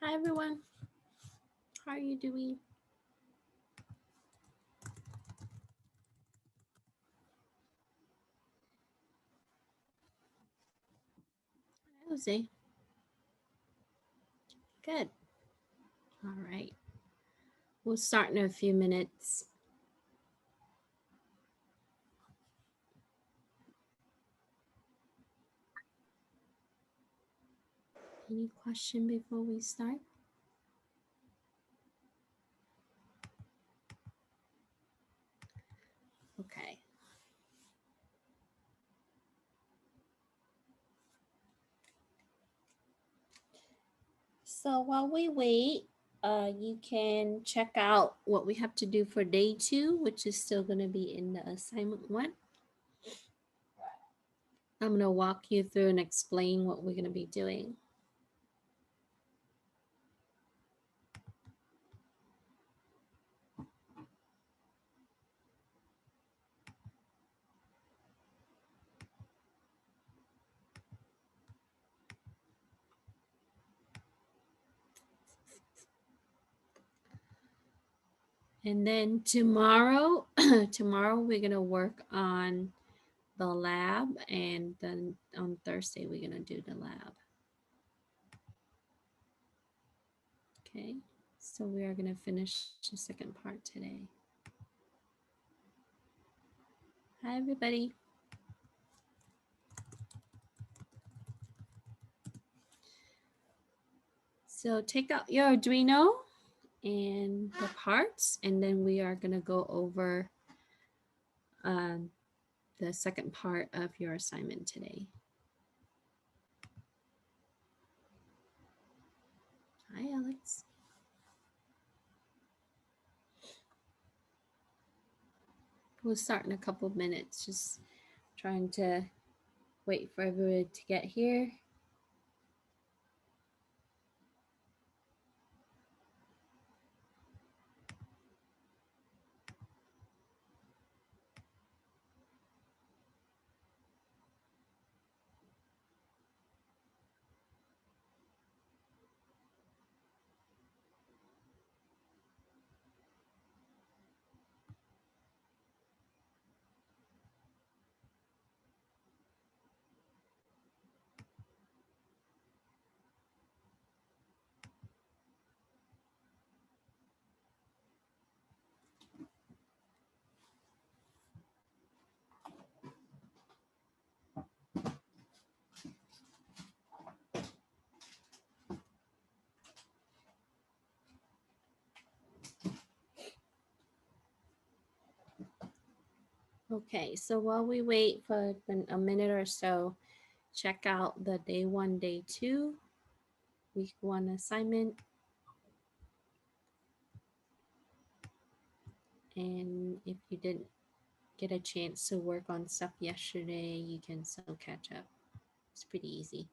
Hi everyone, how are you doing? Hi, Jose. Good. All right. We'll start in a few minutes. Any question before we start? Okay. So while we wait, you can check out what we have to do for day 2, which is still going to be in the assignment 1. I'm going to walk you through and explain what we're going to be doing. And then tomorrow, tomorrow we're going to work on the lab, and then on Thursday we're going to do the lab. Okay, so we are going to finish the second part today. Hi everybody. So take out your Arduino and the parts, and then we are going to go over the second part of your assignment today. Hi Alex. We'll start in a couple of minutes, just trying to wait for everyone to get here. Okay, so while we wait for a minute or so, check out the day 1, day 2, week 1 assignment. And if you didn't get a chance to work on stuff yesterday, you can still catch up. It's pretty easy.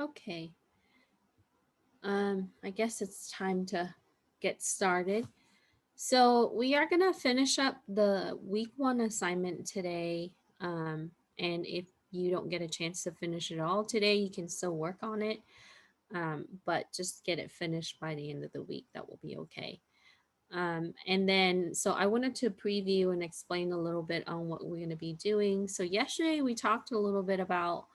Okay. I guess it's time to get started. So we are going to finish up the week 1 assignment today. And if you don't get a chance to finish it all today, you can still work on it. But just get it finished by the end of the week. That will be okay. And then, so I wanted to preview and explain a little bit on what we're going to be doing. So yesterday we talked a little bit about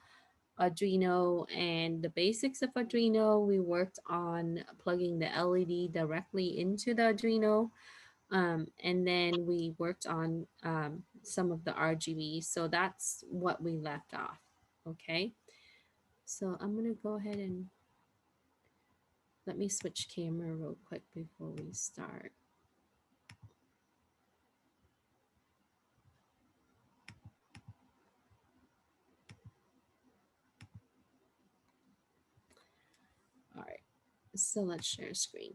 Arduino and the basics of Arduino. We worked on plugging the LED directly into the Arduino. And then we worked on some of the RGB. So that's what we left off. Okay. So I'm going to go ahead and let me switch camera real quick before we start. All right. So let's share screen.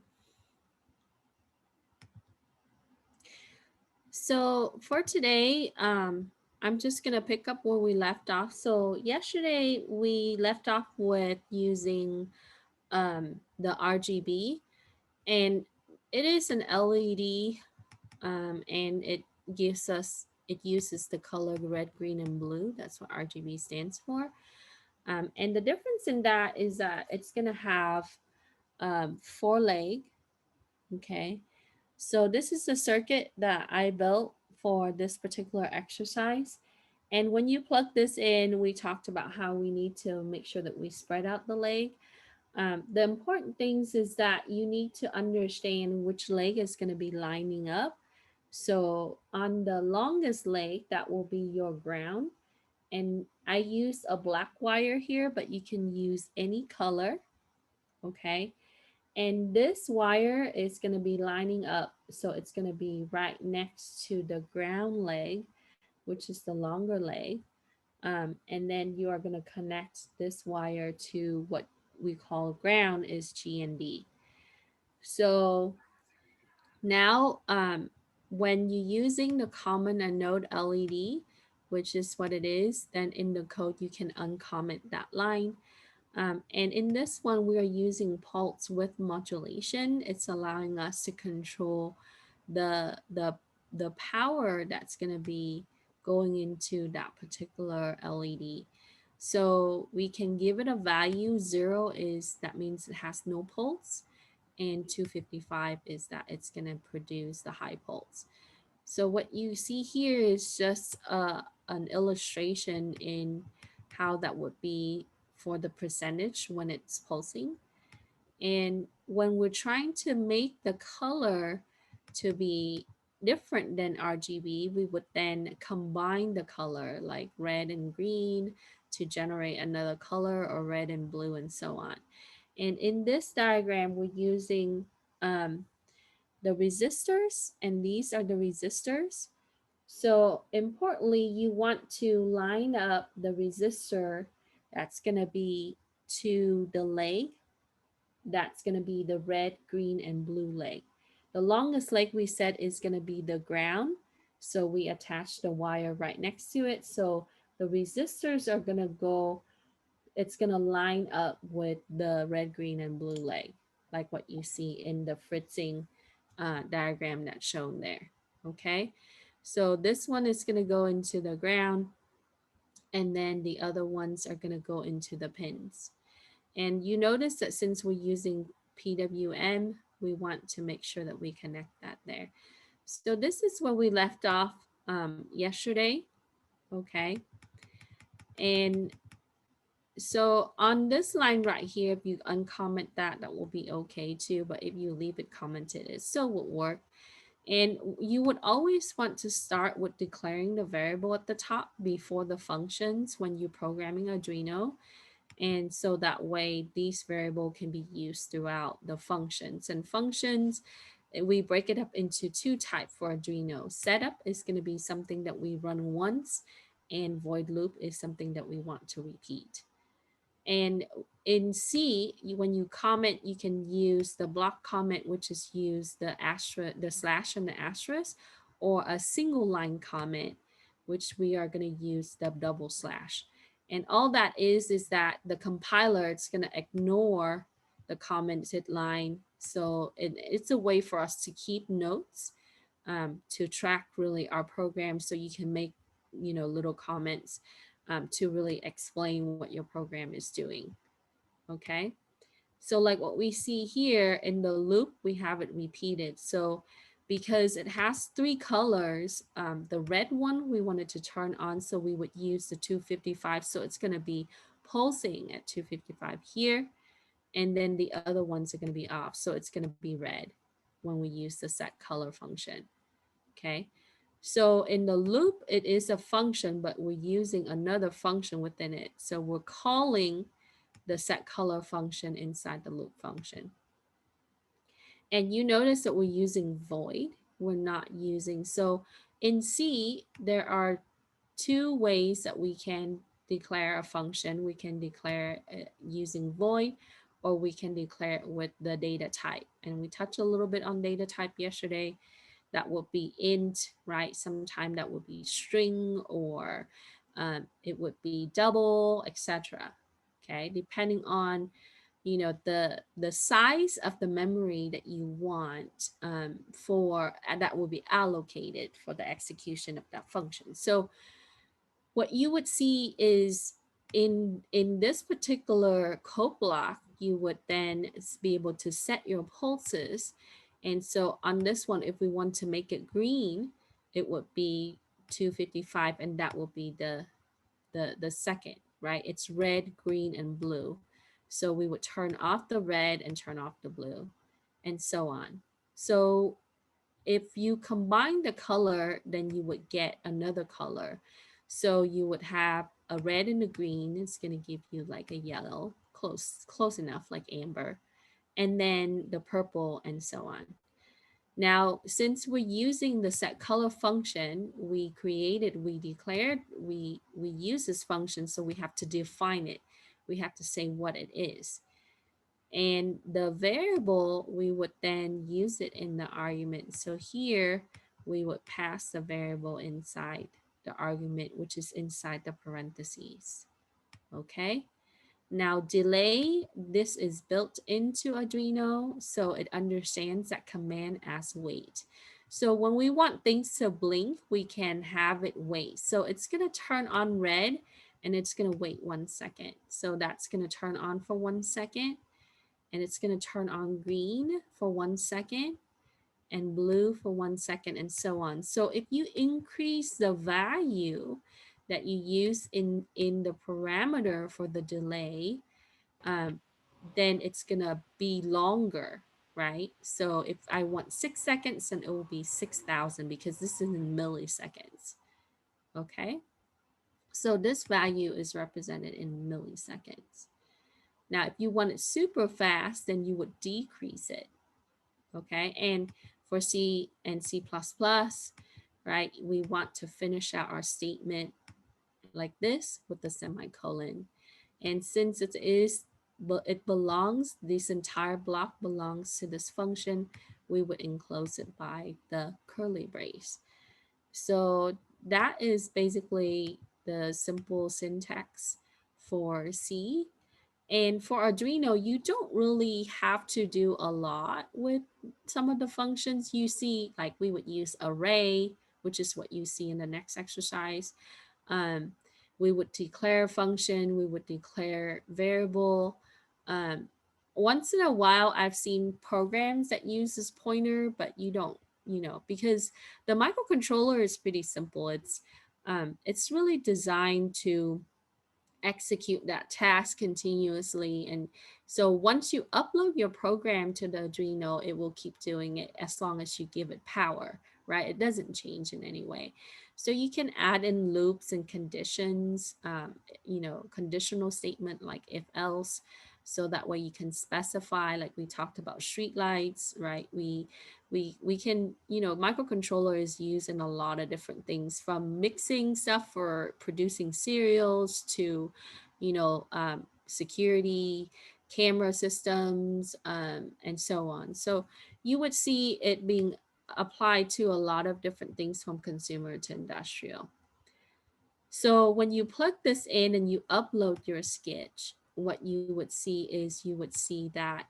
So for today, I'm just gonna pick up where we left off. So yesterday we left off with using the RGB, and it is an LED, and it gives us It uses the color red, green, and blue. That's what RGB stands for. And the difference in that is that it's going to have 4 leg. Okay. So this is the circuit that I built for this particular exercise. And when you plug this in, we talked about how we need to make sure that we spread out the leg. The important things is that you need to understand which leg is going to be lining up. So on the longest leg, that will be your ground. And I used a black wire here, but you can use any color. Okay. And this wire is going to be lining up. So it's going to be right next to the ground leg, which is the longer leg. And then you are going to connect this wire to what we call ground is G and D. So now when you're using the common anode LED, which is what it is, then in the code you can uncomment that line. And in this one, we are using pulse width modulation. It's allowing us to control the power that's going to be going into that particular LED. So we can give it a value. 0 is that means it has no pulse, and 255 is that it's going to produce the high pulse. So what you see here is just an illustration in how that would be for the percentage when it's pulsing. And when we're trying to make the color to be different than RGB, we would then combine the color like red and green to generate another color, or red and blue, and so on. And in this diagram, we're using the resistors, and these are the resistors. So importantly, you want to line up the resistor that's going to be to the leg. That's going to be the red, green, and blue leg. The longest leg we said is going to be the ground. So we attach the wire right next to it. So the resistors are going to go, it's going to line up with the red, green, and blue leg, like what you see in the fritzing diagram that's shown there. Okay. So this one is going to go into the ground, and then the other ones are going to go into the pins. And you notice that since we're using PWM, we want to make sure that we connect that there. So this is where we left off yesterday. Okay. And so on this line right here, if you uncomment that, that will be okay too. But if you leave it commented, it still would work. And you would always want to start with declaring the variable at the top before the functions when you're programming Arduino. And so that way these variable can be used throughout the functions. And functions, we break it up into 2 types for Arduino. Setup is going to be something that we run once, and void loop is something that we want to repeat. And in C, when you comment, you can use the block comment, which is use the asterisk, the slash and the asterisk, or a single line comment, which we are going to use the double slash. And all that is that the compiler is going to ignore the commented line. So it's a way for us to keep notes, to track really our program, so you can make, little comments to really explain what your program is doing. Okay. So like what we see here in the loop, we have it repeated. So because it has 3 colors, the red one we wanted to turn on, so we would use the 255. So it's going to be pulsing at 255 here. And then the other ones are going to be off. So it's going to be red when we use the set color function. Okay. So in the loop, it is a function, but we're using another function within it. So we're calling the set color function inside the loop function. And you notice that we're using void. We're not using, so in C, there are 2 ways that we can declare a function. We can declare it using void, or we can declare it with the data type. And we touched a little bit on data type yesterday. That would be int, right? Sometime that would be string, or it would be double, etc. Okay, depending on the size of the memory that you want for that will be allocated for the execution of that function. So what you would see is in this particular code block, you would then be able to set your pulses. And so on this one, if we want to make it green, it would be 255, and that will be the second, right? It's red, green, and blue. So we would turn off the red and turn off the blue, and so on. So if you combine the color, then you would get another color. So you would have a red and a green. It's going to give you like a yellow, close enough, like amber, and then the purple, and so on. Now, since we're using the set color function, we declared, we use this function, so we have to define it. We have to say what it is. And the variable, we would then use it in the argument. So here we would pass the variable inside the argument, which is inside the parentheses. Okay. Now delay, this is built into Arduino, so it understands that command as wait. So when we want things to blink, we can have it wait. So it's going to turn on red and it's going to wait 1 second. So that's going to turn on for 1 second, and it's going to turn on green for 1 second and blue for 1 second, and so on. So if you increase the value that you use in the parameter for the delay, um, then it's gonna be longer, right? So if I want 6 seconds, then it will be 6,000, because this is in milliseconds. Okay, so this value is represented in milliseconds. Now if you want it super fast, then you would decrease it. Okay, and for C and C++, right, we want to finish out our statement like this with the semicolon. And since it belongs, this entire block belongs to this function, we would enclose it by the curly brace. So that is basically the simple syntax for C. And for Arduino, you don't really have to do a lot with some of the functions you see. Like we would use array, which is what you see in the next exercise. Um, we would declare a function, we would declare variable. Um, Once in a while, I've seen programs that use this pointer, but you don't, because the microcontroller is pretty simple. It's really designed to execute that task continuously. And so once you upload your program to the Arduino, it will keep doing it as long as you give it power, right? It doesn't change in any way. So you can add in loops and conditions, conditional statement like if else. So that way you can specify, like we talked about street lights, right? We can, microcontroller is used in a lot of different things, from mixing stuff for producing cereals to, security, camera systems, and so on. So you would see it being applied to a lot of different things, from consumer to industrial. So when you plug this in and you upload your sketch, what you would see is you would see that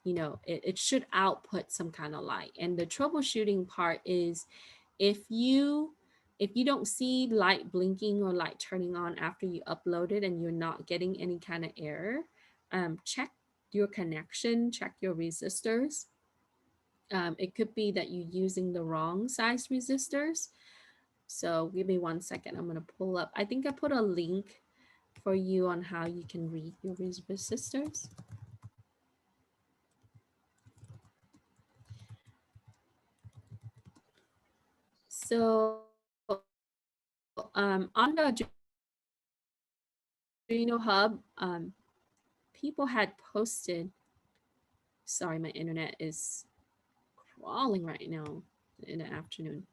it should output some kind of light. And the troubleshooting part is if you don't see light blinking or light turning on after you upload it and you're not getting any kind of error, check your connection, check your resistors. It could be that you're using the wrong size resistors. So give me 1 second. I'm going to pull up. I think I put a link for you on how you can read your resistors. So on the Arduino Hub, people had posted, sorry, my internet is crawling right now in the afternoon.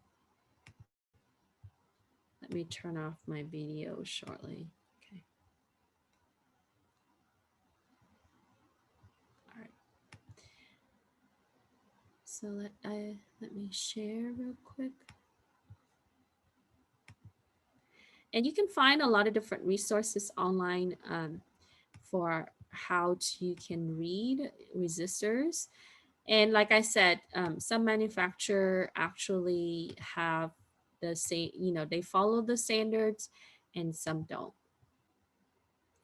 Let me turn off my video shortly. Okay. All right. So let me share real quick. And you can find a lot of different resources online for how you can read resistors. And like I said, some manufacturer actually have the same, they follow the standards and some don't.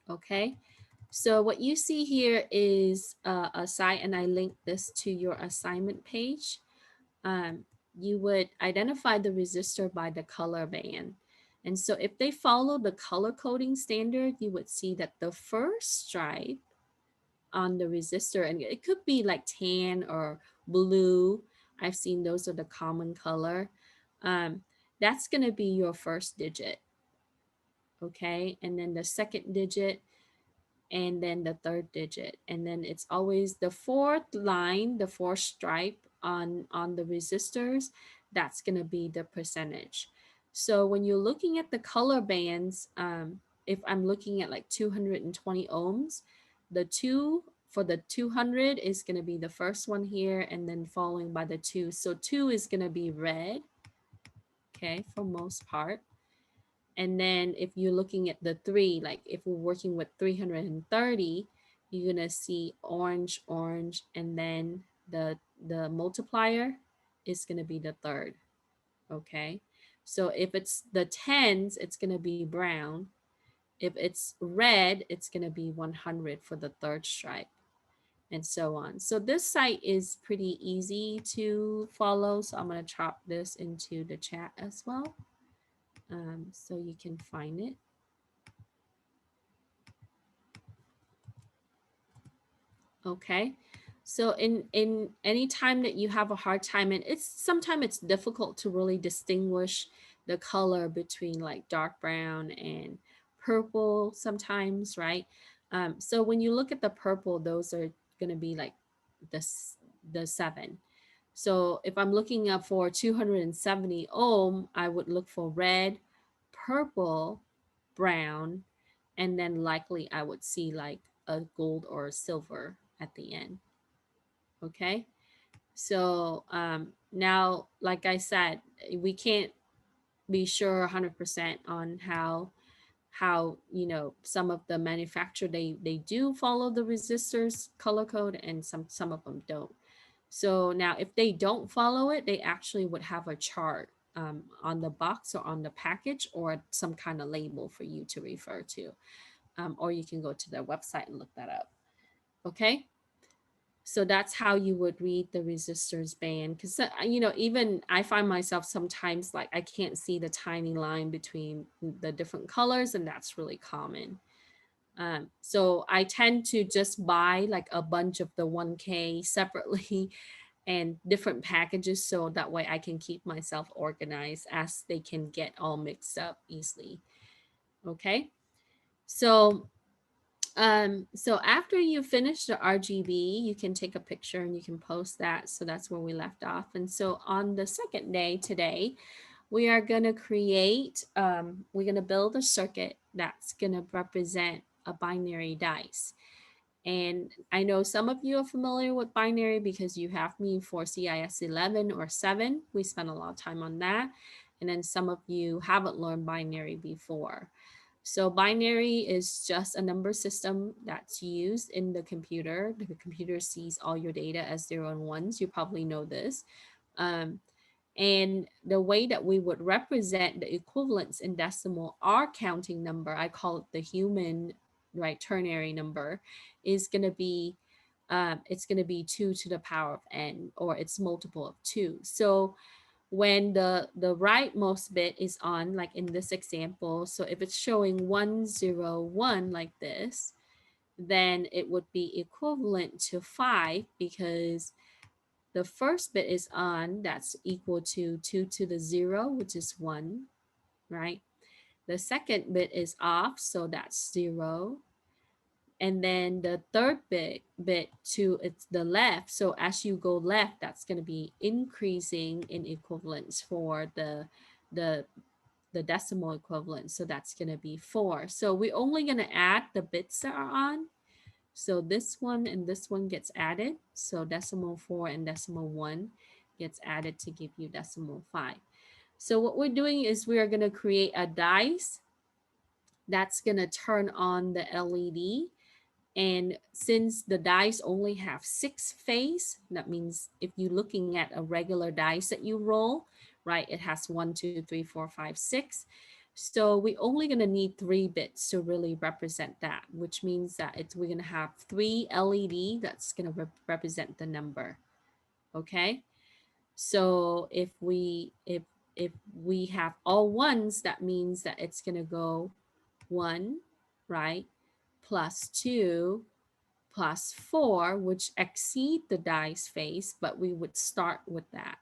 Okay. So what you see here is a site, and I linked this to your assignment page. Um, you would identify the resistor by the color band. And so if they follow the color coding standard, you would see that the first stripe on the resistor, and it could be like tan or blue. I've seen those are the common color. Um, that's going to be your first digit. Okay. And then the second digit, and then the third digit, and then it's always the fourth line, the fourth stripe on the resistors. That's going to be the percentage. So when you're looking at the color bands, if I'm looking at like 220 ohms, the 2 for the 200 is going to be the first one here, and then following by the 2. So 2 is going to be red, okay, for most part. And then if you're looking at the 3, like if we're working with 330, you're going to see orange, orange, and then the multiplier is going to be the third. Okay. So if it's the tens, it's going to be brown. If it's red, it's going to be 100 for the third stripe, and so on. So this site is pretty easy to follow. So I'm going to drop this into the chat as well, so you can find it. Okay. So in any time that you have a hard time, and it's sometimes it's difficult to really distinguish the color between like dark brown and purple sometimes, right? So when you look at the purple, those are going to be like the 7. So if I'm looking up for 270 ohm, I would look for red, purple, brown, and then likely I would see like a gold or a silver at the end. Okay. So now, like I said, we can't be sure 100% on how some of the manufacturer, they do follow the resistors color code, and some of them don't. So now if they don't follow it, they actually would have a chart on the box or on the package, or some kind of label for you to refer to, or you can go to their website and look that up. Okay. So that's how you would read the resistors band, because even I find myself sometimes like I can't see the tiny line between the different colors, and that's really common. So I tend to just buy like a bunch of the 1K separately and different packages, so that way I can keep myself organized, as they can get all mixed up easily. Okay. So after you finish the RGB, you can take a picture and you can post that. So that's where we left off. And so on the second day today, we are going to we're going to build a circuit that's going to represent a binary dice. And I know some of you are familiar with binary because you have me for CIS 11 or 7. We spent a lot of time on that. And then some of you haven't learned binary before. So binary is just a number system that's used in the computer. The computer sees all your data as 0 and 1s. You probably know this. And the way that we would represent the equivalence in decimal, our counting number, I call it the human, right, ternary number, is going to be, it's going to be 2 to the power of n, or it's multiple of 2. So when the rightmost bit is on, like in this example, so if it's showing 101 like this, then it would be equivalent to 5, because the first bit is on, that's equal to 2 to the 0, which is 1, right? The second bit is off, so that's 0. And then the third bit to it's the left. So as you go left, that's going to be increasing in equivalence for the the decimal equivalent. So that's going to be 4. So we're only going to add the bits that are on. So this one and this one gets added. So decimal 4 and decimal 1 gets added to give you decimal 5. So what we're doing is we are going to create a dice that's going to turn on the LED. And since the dice only have 6 face, that means if you're looking at a regular dice that you roll, right, it has 1, 2, 3, 4, 5, 6. So we're only going to need 3 bits to really represent that, which means that we're going to have 3 LED that's going to represent the number. Okay. So if we have all ones, that means that it's going to go 1, right, plus 2 plus 4, which exceed the dice face, but we would start with that.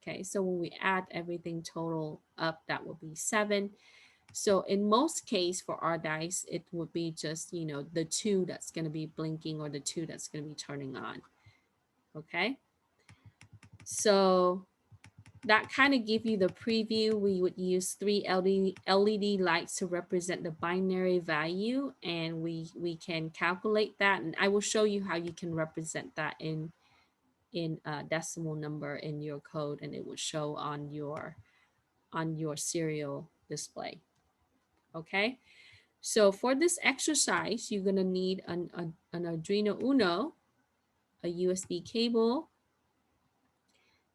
Okay, so when we add everything total up, that would be 7. So in most case for our dice, it would be just, the 2 that's going to be blinking or the 2 that's going to be turning on. Okay, so that kind of give you the preview. We would use 3 LED lights to represent the binary value, and we can calculate that, and I will show you how you can represent that in a decimal number in your code, and it will show on your serial display. Okay, so for this exercise, you're going to need an Arduino Uno, a USB cable.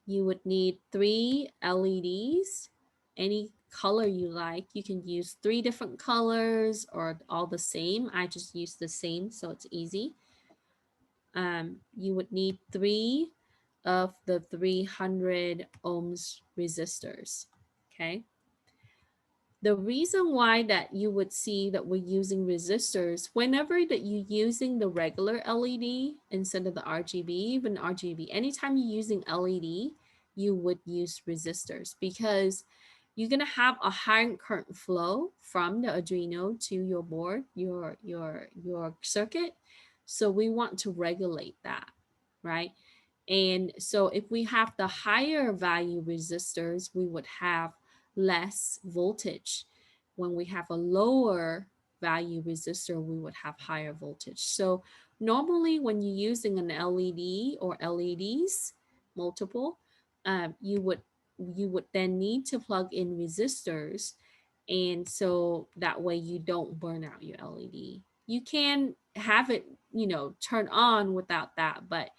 You would need 3 LEDs, any color you like. You can use 3 different colors or all the same. I just use the same, so it's easy. You would need 3 of the 300 ohms resistors. Okay. The reason why that you would see that we're using resistors, whenever that you're using the regular LED instead of the RGB, even RGB, anytime you're using LED, you would use resistors because you're going to have a high current flow from the Arduino to your board, your circuit. So we want to regulate that, right? And so if we have the higher value resistors, we would have less voltage. When we have a lower value resistor, we would have higher voltage. So normally when you're using an LED or LEDs, multiple, you would then need to plug in resistors, and so that way you don't burn out your LED. You can have it, turn on without that, but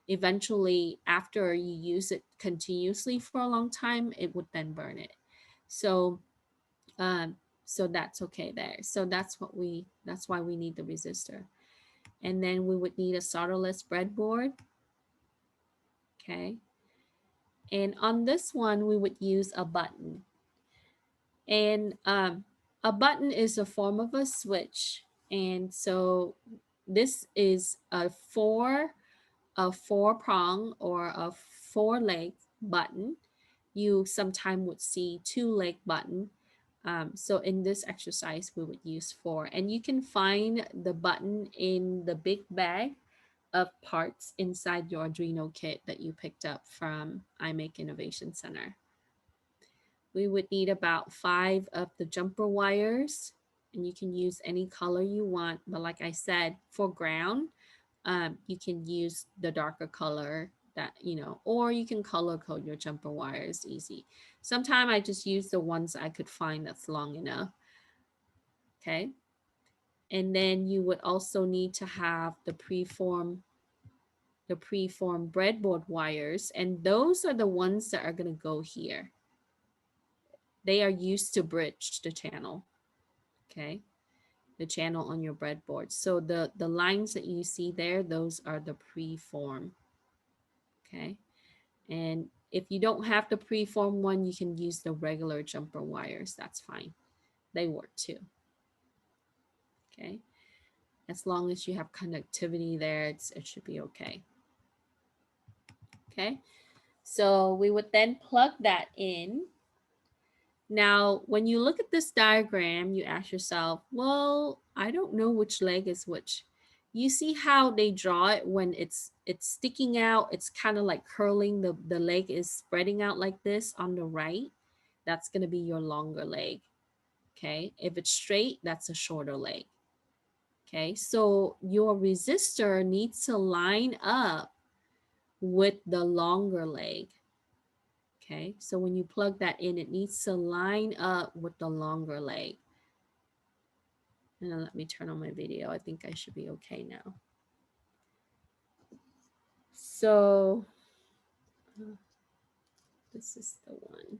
eventually after you use it continuously for a long time, it would then burn it. So um so that's okay there. So that's why we need the resistor. And then we would need a solderless breadboard. Okay, and on this one we would use a button. And a button is a form of a switch, and so this is a four prong or a 4-leg button. You sometimes would see 2-leg button. So in this exercise, we would use 4. And you can find the button in the big bag of parts inside your Arduino kit that you picked up from iMake Innovation Center. We would need about 5 of the jumper wires, and you can use any color you want. But like I said, for ground, you can use the darker color that, or you can color code your jumper wires easy. Sometimes I just use the ones I could find that's long enough. Okay. And then you would also need to have the preform breadboard wires, and those are the ones that are going to go here. They are used to bridge the channel. Okay, the channel on your breadboard. So the lines that you see there, those are the preform. Okay, and if you don't have the preform one, you can use the regular jumper wires. That's fine. They work too. Okay, as long as you have connectivity there, it should be okay. Okay, so we would then plug that in. Now, when you look at this diagram, you ask yourself, well, I don't know which leg is which. You see how they draw it when it's sticking out, it's kind of like curling, the leg is spreading out like this on the right. That's going to be your longer leg. Okay, if it's straight, that's a shorter leg. Okay, so your resistor needs to line up with the longer leg. Okay, so when you plug that in, it needs to line up with the longer leg. And then let me turn on my video. I think I should be okay now. So this is the one.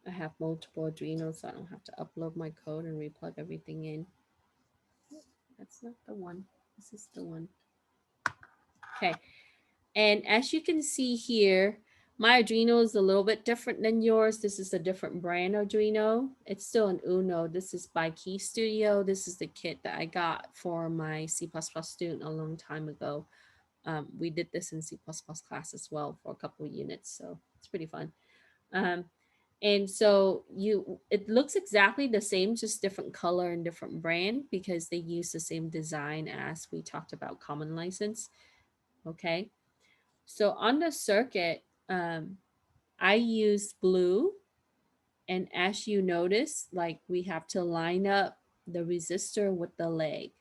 I have multiple Arduinos, so I don't have to upload my code and replug everything in. That's not the one. This is the one. Okay. And as you can see here, my Arduino is a little bit different than yours. This is a different brand Arduino. It's still an Uno. This is by Key Studio. This is the kit that I got for my C++ student a long time ago. We did this in C++ class as well for a couple of units, so it's pretty fun. And so it looks exactly the same, just different color and different brand because they use the same design as we talked about common license. Okay. So on the circuit, I use blue. And as you notice, like we have to line up the resistor with the leg,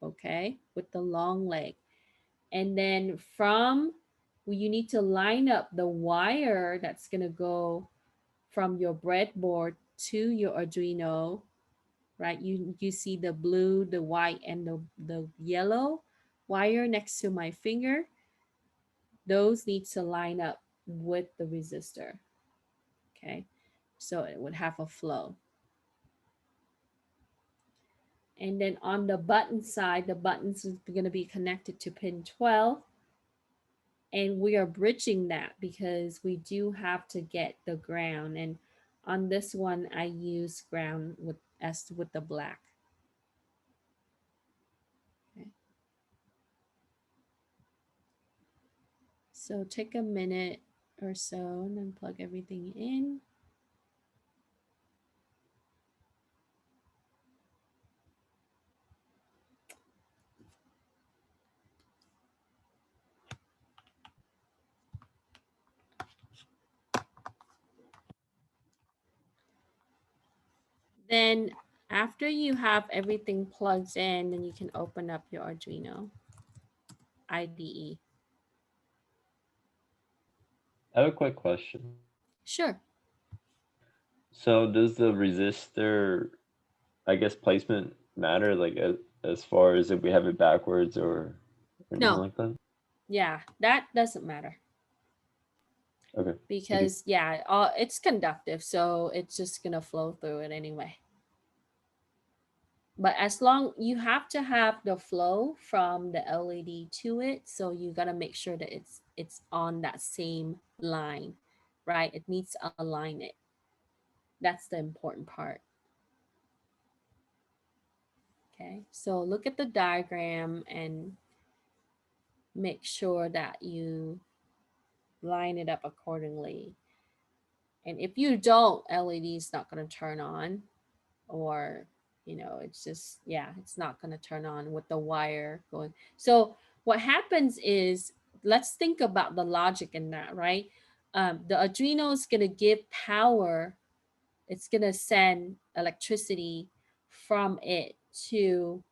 okay, with the long leg. And then you need to line up the wire that's going to go from your breadboard to your Arduino, right? You see the blue, the white, and the yellow wire next to my finger. Those need to line up with the resistor, okay? So it would have a flow. And then on the button side, the buttons is going to be connected to pin 12. And we are bridging that because we do have to get the ground. And on this one, I use ground with the black. Okay. So take a minute or so and then plug everything in. Then after you have everything plugged in, then you can open up your Arduino IDE. I have a quick question. Sure. So does the resistor, I guess, placement matter, like as far as if we have it backwards or anything No. like that? Yeah, that doesn't matter. Okay. Thank you. Because yeah, it's conductive, so it's just gonna flow through it anyway. But as long you have to have the flow from the LED to it, so you gotta make sure that it's on that same line, right? It needs to align it. That's the important part. Okay, so look at the diagram and make sure that you line it up accordingly. And if you don't, LED is not going to turn on, or it's just, yeah, it's not going to turn on with the wire going. So what happens is, let's think about the logic in that, right? The Arduino is going to give power. It's going to send electricity from it to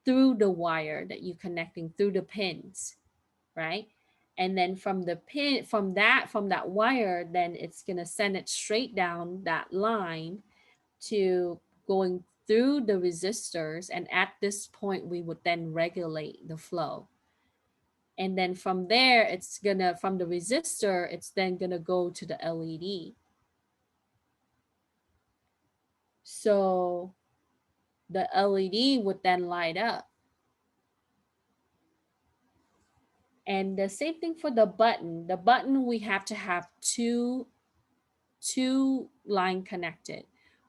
through the wire that you're connecting through the pins, right? And then from the pin, from that wire, then it's going to send it straight down that line to going through the resistors. And at this point we would then regulate the flow. And then from there, it's gonna, from the resistor, it's then gonna go to the LED. So the LED would then light up. And the same thing for the button. The button, we have to have two line connected.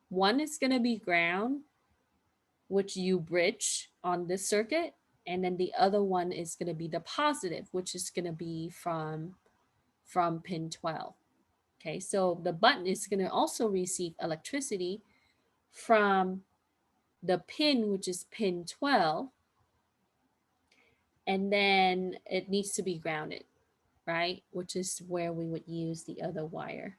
One is going to be ground, which you bridge on this circuit, and then the other one is going to be the positive, which is going to be from pin 12. Okay, so the button is going to also receive electricity from the pin, which is pin 12, and then it needs to be grounded, right? Which is where we would use the other wire.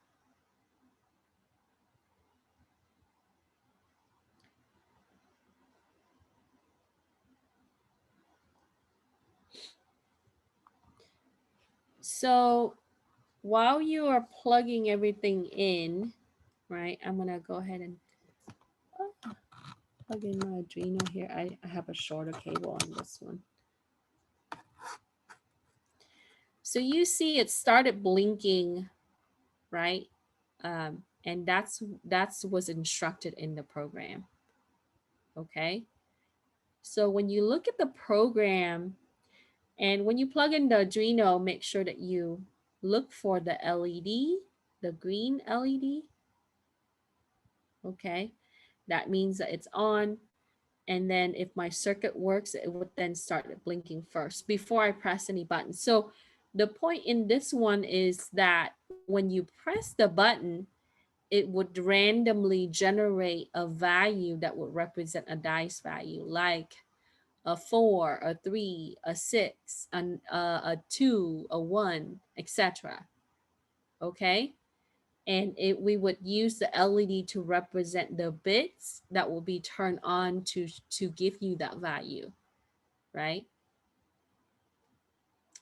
So while you are plugging everything in, right, I'm going to go ahead and plug in my Arduino here. I have a shorter cable on this one. So you see it started blinking, right? And that's was instructed in the program. Okay. So when you look at the program and when you plug in the Arduino, make sure that you look for the LED, the green LED. Okay. That means that it's on. And then if my circuit works, it would then start blinking first before I press any button. So the point in this one is that when you press the button, it would randomly generate a value that would represent a dice value, like a 4, a 3, a 6, a 2, a 1, etc. Okay. And we would use the LED to represent the bits that will be turned on to give you that value, right?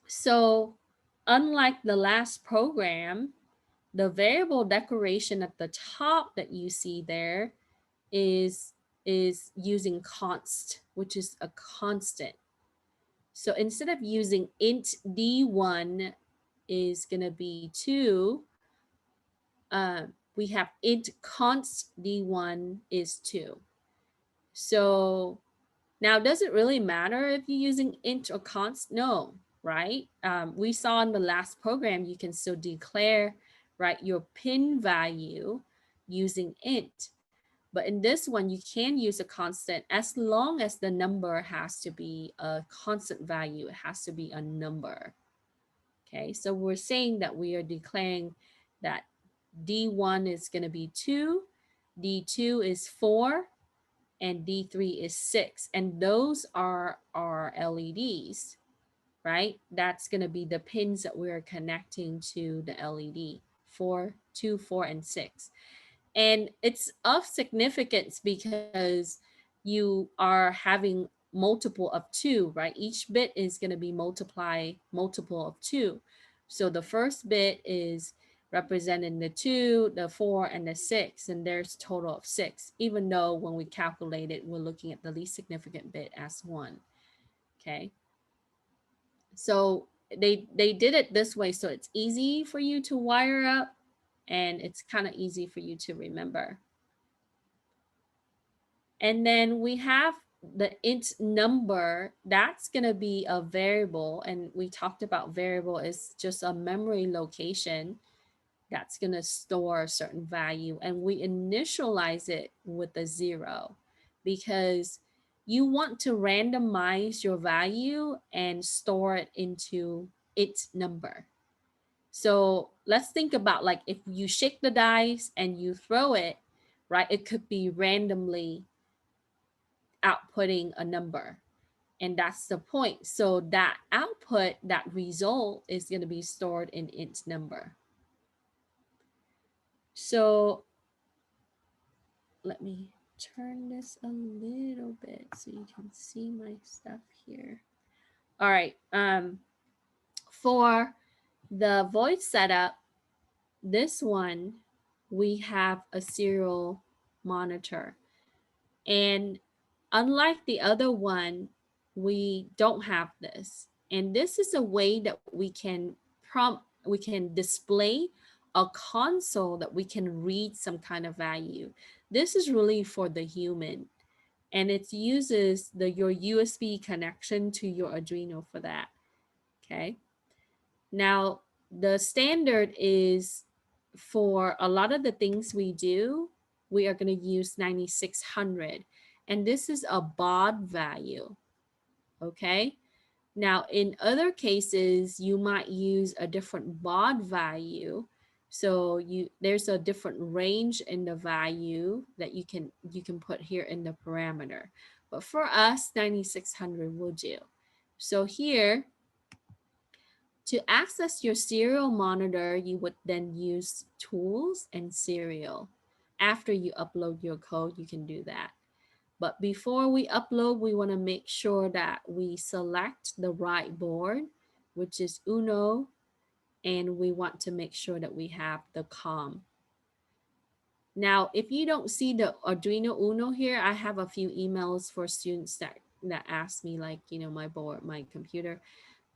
So unlike the last program, the variable decoration at the top that you see there is using const, which is a constant. So instead of using int d1 is going to be 2, we have int const d1 is 2. So now, does it really matter if you're using int or const? No, right? We saw in the last program, you can still declare, right, your pin value using int. But in this one, you can use a constant as long as the number has to be a constant value. It has to be a number. Okay, so we're saying that we are declaring that D1 is going to be 2, D2 is 4, and D3 is 6. And those are our LEDs, right? That's going to be the pins that we're connecting to the LED, 4, 2, 4, and 6. And it's of significance because you are having multiple of 2, right? Each bit is going to be multiple of 2. So the first bit is representing the 2, the 4, and the 6, and there's total of 6, even though when we calculate it, we're looking at the least significant bit as 1. Okay. So they did it this way so it's easy for you to wire up and it's kind of easy for you to remember. And then we have the int number. That's going to be a variable, and we talked about variable is just a memory location that's going to store a certain value, and we initialize it with a 0 because you want to randomize your value and store it into its number. So let's think about, like, if you shake the dice and you throw it, right, it could be randomly outputting a number, and that's the point. So that output, that result, is going to be stored in int number. So let me turn this a little bit so you can see my stuff here. All right. For the voice setup, this one, we have a serial monitor. And unlike the other one, we don't have this. And this is a way that we can display a console that we can read some kind of value. This is really for the human. And it uses your USB connection to your Arduino for that. Okay. Now, the standard is for a lot of the things we do, we are going to use 9600. And this is a baud value. Okay. Now, in other cases, you might use a different baud value. So there's a different range in the value that you can put here in the parameter. But for us, 9600 will do. So here, to access your serial monitor, you would then use tools and serial. After you upload your code, you can do that. But before we upload, we want to make sure that we select the right board, which is Uno, and we want to make sure that we have the COM. Now, if you don't see the Arduino Uno here, I have a few emails for students that ask me, like, my board, my computer,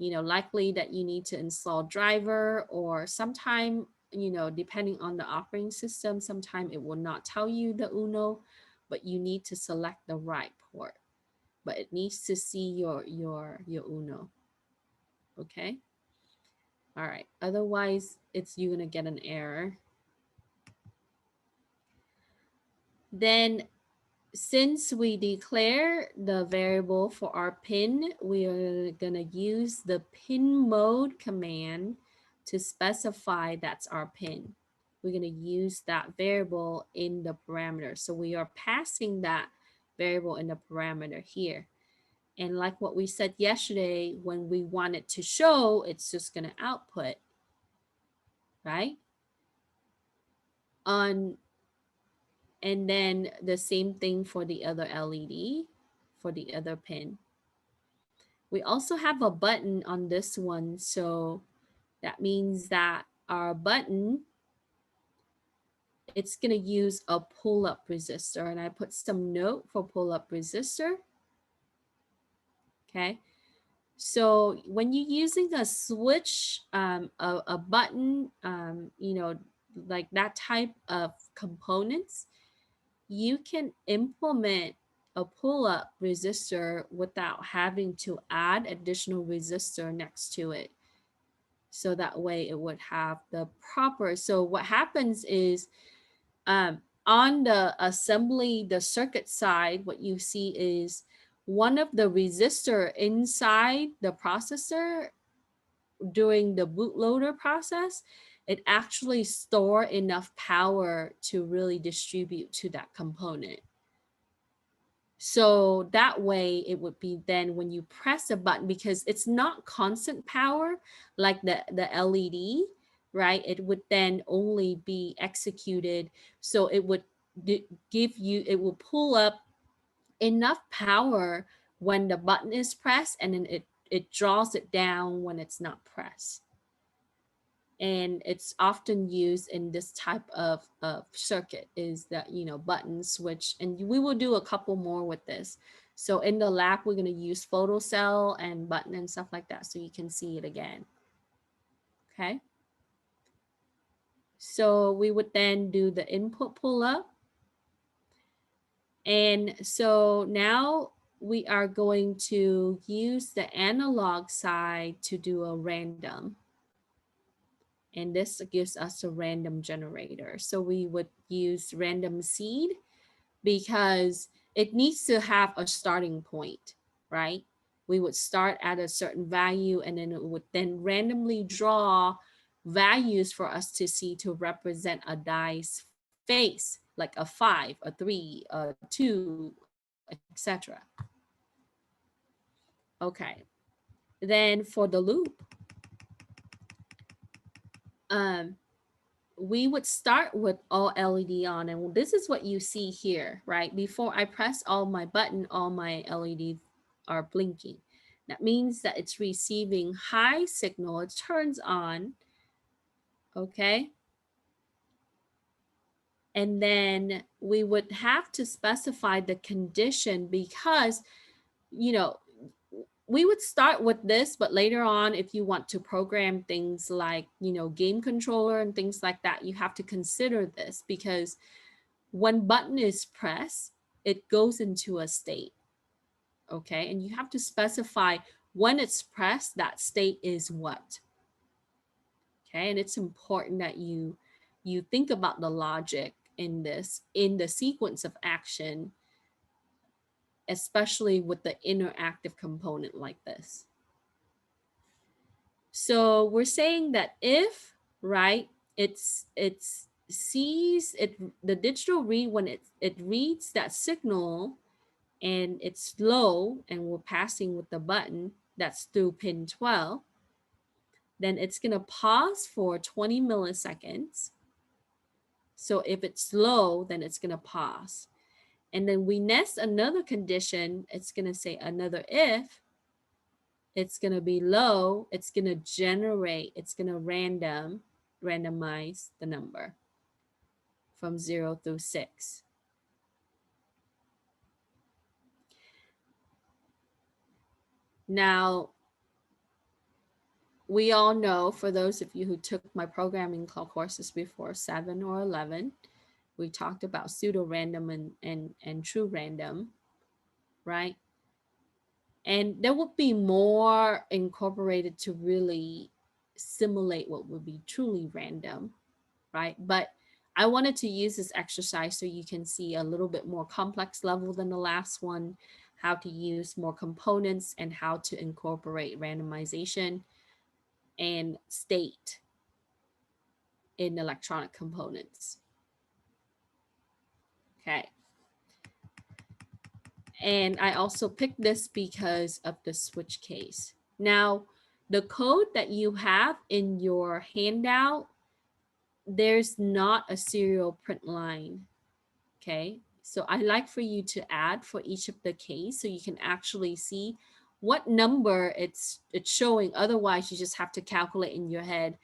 likely that you need to install driver, or sometime, depending on the operating system, sometime it will not tell you the Uno, but you need to select the right port. But it needs to see your Uno. Okay. All right. Otherwise, you're gonna get an error. Then, since we declare the variable for our pin, we are gonna use the pin mode command to specify that's our pin. We're gonna use that variable in the parameter. So we are passing that variable in the parameter here. And like what we said yesterday, when we want it to show, it's just gonna output, right? On And then the same thing for the other LED, for the other pin. We also have a button on this one. So that means that our button, it's going to use a pull-up resistor. And I put some note for pull-up resistor. Okay. So when you're using a switch, a button, like that type of components, you can implement a pull-up resistor without having to add additional resistor next to it. So that way it would have the proper. So what happens is, on the assembly, the circuit side, what you see is one of the resistor inside the processor during the bootloader process, it actually store enough power to really distribute to that component. So that way it would be then when you press a button, because it's not constant power like the LED, right? It would then only be executed. So it would it will pull up enough power when the button is pressed, and then it draws it down when it's not pressed. And it's often used in this type of circuit, is that, button switch. And we will do a couple more with this. So in the lab, we're going to use photocell and button and stuff like that, so you can see it again. Okay. So we would then do the input pull up. And so now we are going to use the analog side to do a random. And this gives us a random generator. So we would use random seed because it needs to have a starting point, right? We would start at a certain value, and then it would then randomly draw values for us to see to represent a die's face, like a 5, a 3, a 2, etc. Okay. Then for the loop, we would start with all LED on, and this is what you see here, right? Before I press all my button, all my LEDs are blinking. That means that it's receiving high signal, it turns on, okay? And then we would have to specify the condition, because, we would start with this, but later on, if you want to program things like, game controller and things like that, you have to consider this, because when button is pressed, it goes into a state, okay? And you have to specify when it's pressed, that state is what, okay? And it's important that you think about the logic in this, in the sequence of action, especially with the interactive component like this. So we're saying that if, right, it sees it, the digital read, when it reads that signal and it's low and we're passing with the button that's through pin 12, then it's going to pause for 20 milliseconds. So if it's low, then it's going to pause. And then we nest another condition. It's going to say another if. It's going to be low. It's going to generate. It's going to randomize the number from 0 through 6. Now, we all know, for those of you who took my programming courses before, 7 or 11, we talked about pseudo-random and true random, right? And there would be more incorporated to really simulate what would be truly random, right? But I wanted to use this exercise so you can see a little bit more complex level than the last one, how to use more components and how to incorporate randomization and state in electronic components. Okay. And I also picked this because of the switch case. Now, the code that you have in your handout, there's not a serial print line. Okay. So I like for you to add for each of the case so you can actually see what number it's showing. Otherwise, you just have to calculate in your head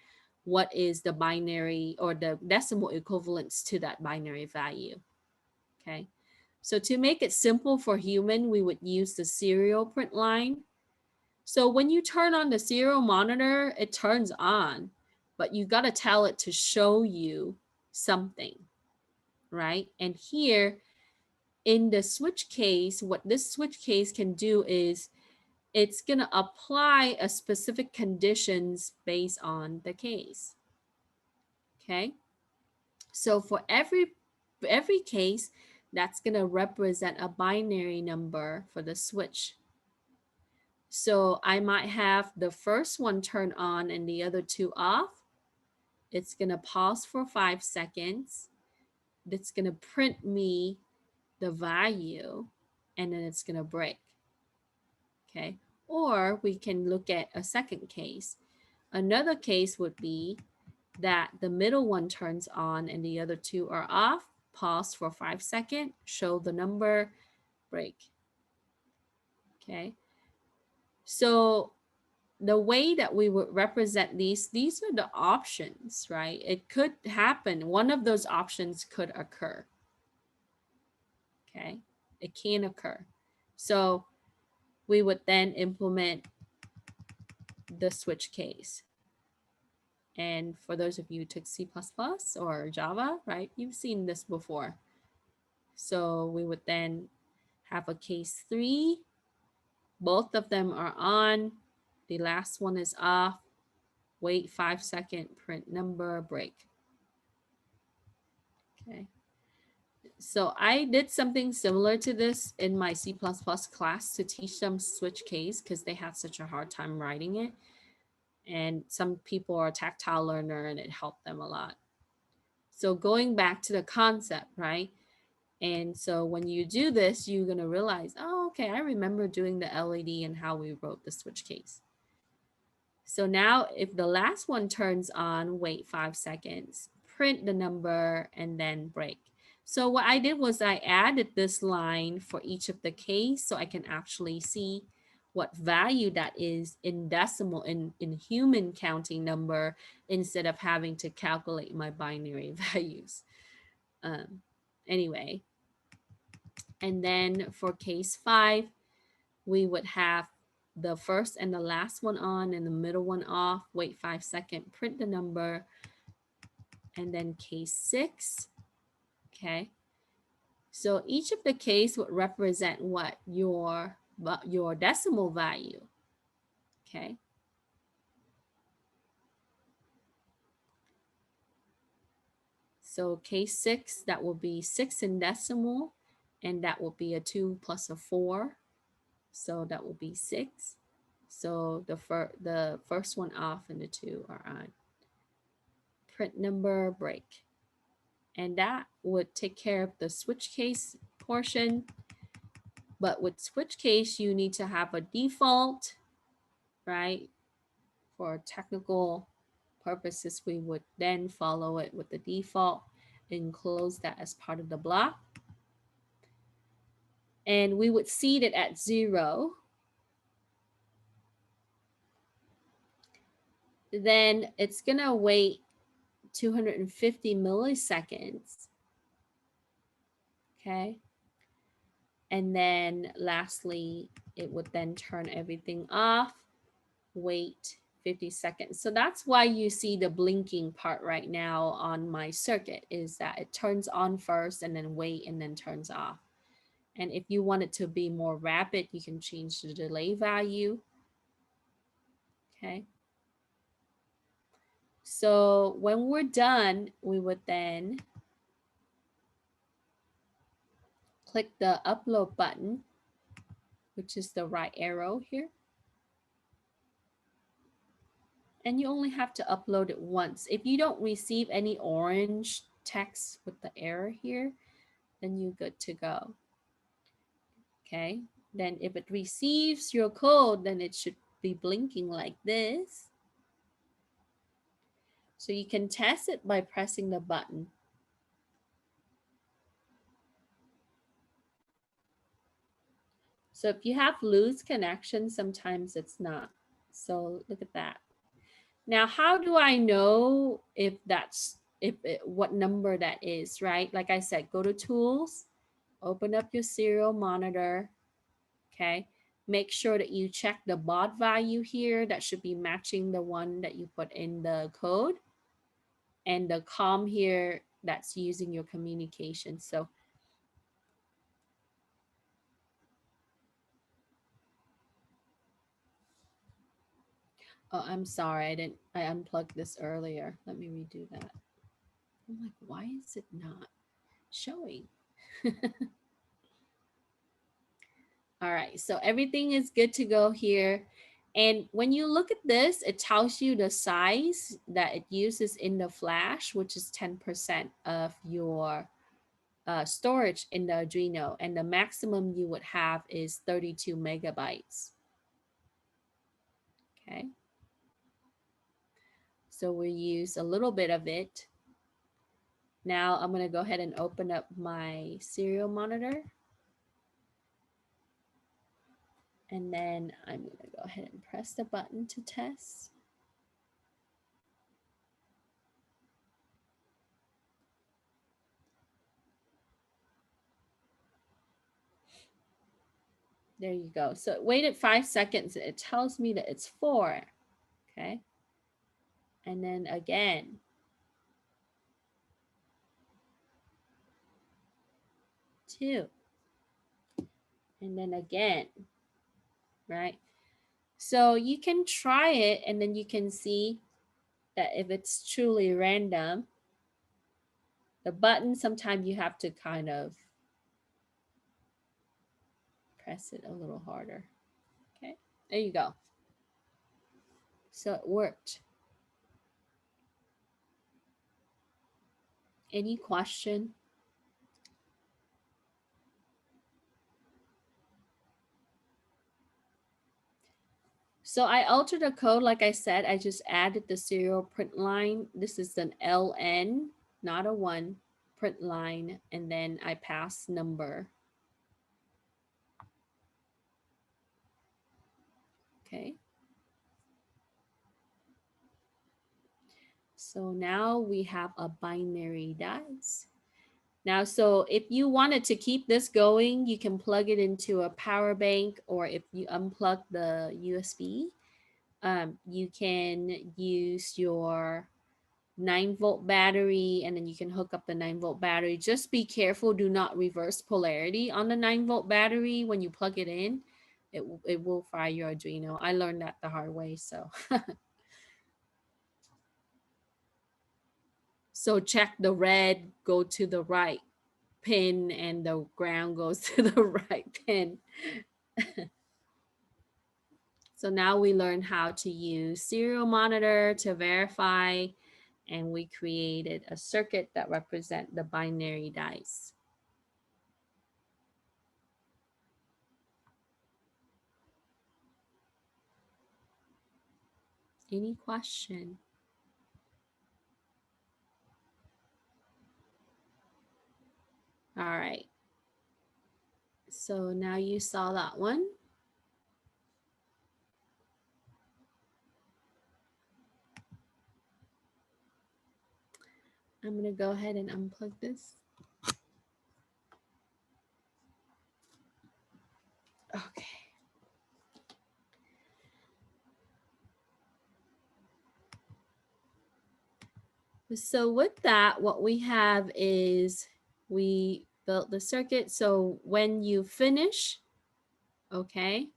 what is the binary or the decimal equivalence to that binary value. Okay. So to make it simple for human, we would use the serial print line. So when you turn on the serial monitor, it turns on, but you got to tell it to show you something, right? And here in the switch case, what this switch case can do is it's going to apply a specific conditions based on the case. Okay. So for every case, that's going to represent a binary number for the switch. So I might have the first one turn on and the other two off. It's going to pause for 5 seconds. It's going to print me the value, and then it's going to break. Okay. Or we can look at a second case. Another case would be that the middle one turns on and the other two are off. Pause for 5 seconds, show the number, break. Okay. So the way that we would represent these are the options, right? It could happen. One of those options could occur. Okay. It can occur. So we would then implement the switch case. And for those of you who took C++ or Java, right, you've seen this before. So we would then have a case 3. Both of them are on. The last one is off. Wait 5 seconds, print number, break. Okay. So I did something similar to this in my C++ class to teach them switch case because they had such a hard time writing it. And some people are a tactile learner and it helped them a lot. So going back to the concept, right? And so when you do this, you're going to realize, oh, okay, I remember doing the LED and how we wrote the switch case. So now if the last one turns on, wait 5 seconds, print the number, and then break. So what I did was I added this line for each of the case so I can actually see what value that is in decimal, in human counting number, instead of having to calculate my binary values. Anyway, and then for case 5, we would have the first and the last one on and the middle one off, wait 5 seconds, print the number, and then case 6. Okay. So each of the case would represent what? Your decimal value. Okay. So case 6, that will be 6 in decimal, and that will be a 2 plus a 4. So that will be 6. So the first one off and the 2 are on. Print number, break. And that would take care of the switch case portion. But with switch case, you need to have a default, right? For technical purposes, we would then follow it with the default and close that as part of the block. And we would seed it at 0. Then it's going to wait 250 milliseconds Okay. And then lastly, it would then turn everything off, wait 50 seconds. So that's why you see the blinking part right now on my circuit, is that it turns on first and then wait and then turns off. And if you want it to be more rapid, you can change the delay value. Okay. So when we're done, we would then click the upload button, which is the right arrow here. And you only have to upload it once. If you don't receive any orange text with the error here, then you're good to go. Okay, then if it receives your code, then it should be blinking like this. So you can test it by pressing the button. So if you have loose connection, sometimes it's not. So look at that. Now, how do I know if that's what number that is, right? Like I said, go to tools, open up your serial monitor. Okay, make sure that you check the baud value here. That should be matching the one that you put in the code, and the COM here, that's using your communication. So oh, I'm sorry, I unplugged this earlier. Let me redo that. I'm like, why is it not showing? All right, so everything is good to go here. And when you look at this, it tells you the size that it uses in the flash, which is 10% of your storage in the Arduino. And the maximum you would have is 32 megabytes. Okay. So we use a little bit of it. Now I'm going to go ahead and open up my serial monitor. And then I'm going to go ahead and press the button to test. There you go. So it waited 5 seconds. It tells me that it's 4. Okay. And then again. 2. And then again. Right. So you can try it and then you can see that if it's truly random, the button, sometimes you have to kind of press it a little harder. Okay, there you go. So it worked. Any question? So I altered the code, like I said, I just added the serial print line. This is an LN, not a 1 print line, and then I pass number. Okay. So now we have a binary dice. Now, so if you wanted to keep this going, you can plug it into a power bank, or if you unplug the USB, you can use your 9-volt battery, and then you can hook up the 9-volt battery. Just be careful, do not reverse polarity on the 9-volt battery when you plug it in. It will fry your Arduino. I learned that the hard way, so. So check the red, go to the right pin, and the ground goes to the right pin. So now we learn how to use serial monitor to verify, and we created a circuit that represent the binary dice. Any question? All right. So now you saw that one. I'm going to go ahead and unplug this. So with that, what we have is we built the circuit. So when you finish, okay,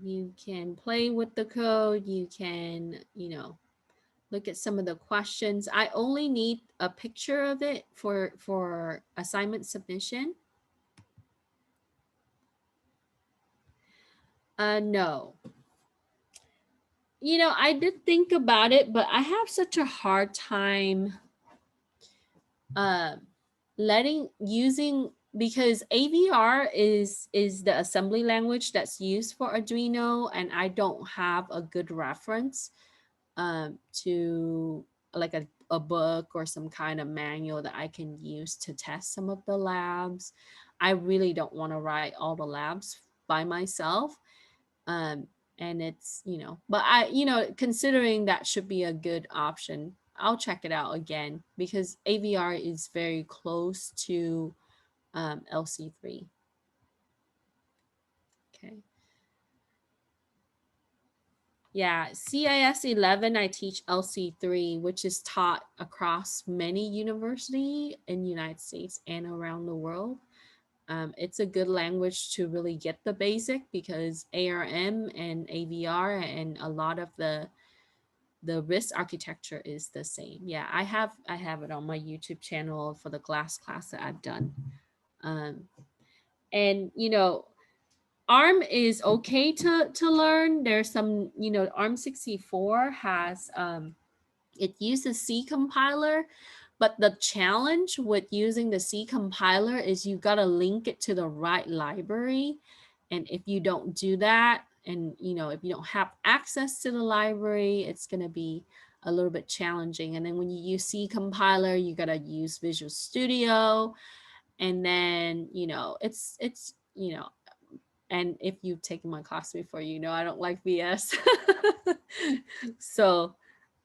you can play with the code. You can, look at some of the questions. I only need a picture of it for assignment submission. No. I did think about it, but I have such a hard time uh, using, because AVR is the assembly language that's used for Arduino, and I don't have a good reference to like a book or some kind of manual that I can use to test some of the labs. I really don't want to write all the labs by myself. Um, and it's, but considering that should be a good option, I'll check it out again because AVR is very close to LC3. Okay. Yeah, CIS11, I teach LC3, which is taught across many universities in the United States and around the world. It's a good language to really get the basic because ARM and AVR and a lot of the RISC architecture is the same. Yeah, I have it on my YouTube channel for the glass class that I've done. And ARM is okay to learn. There's some, ARM64 has it uses C compiler, but the challenge with using the C compiler is you got to link it to the right library. And if you don't do that, and if you don't have access to the library, it's going to be a little bit challenging. And then when you use C compiler, you got to use Visual Studio. And then, it's and if you've taken my class before, I don't like VS. So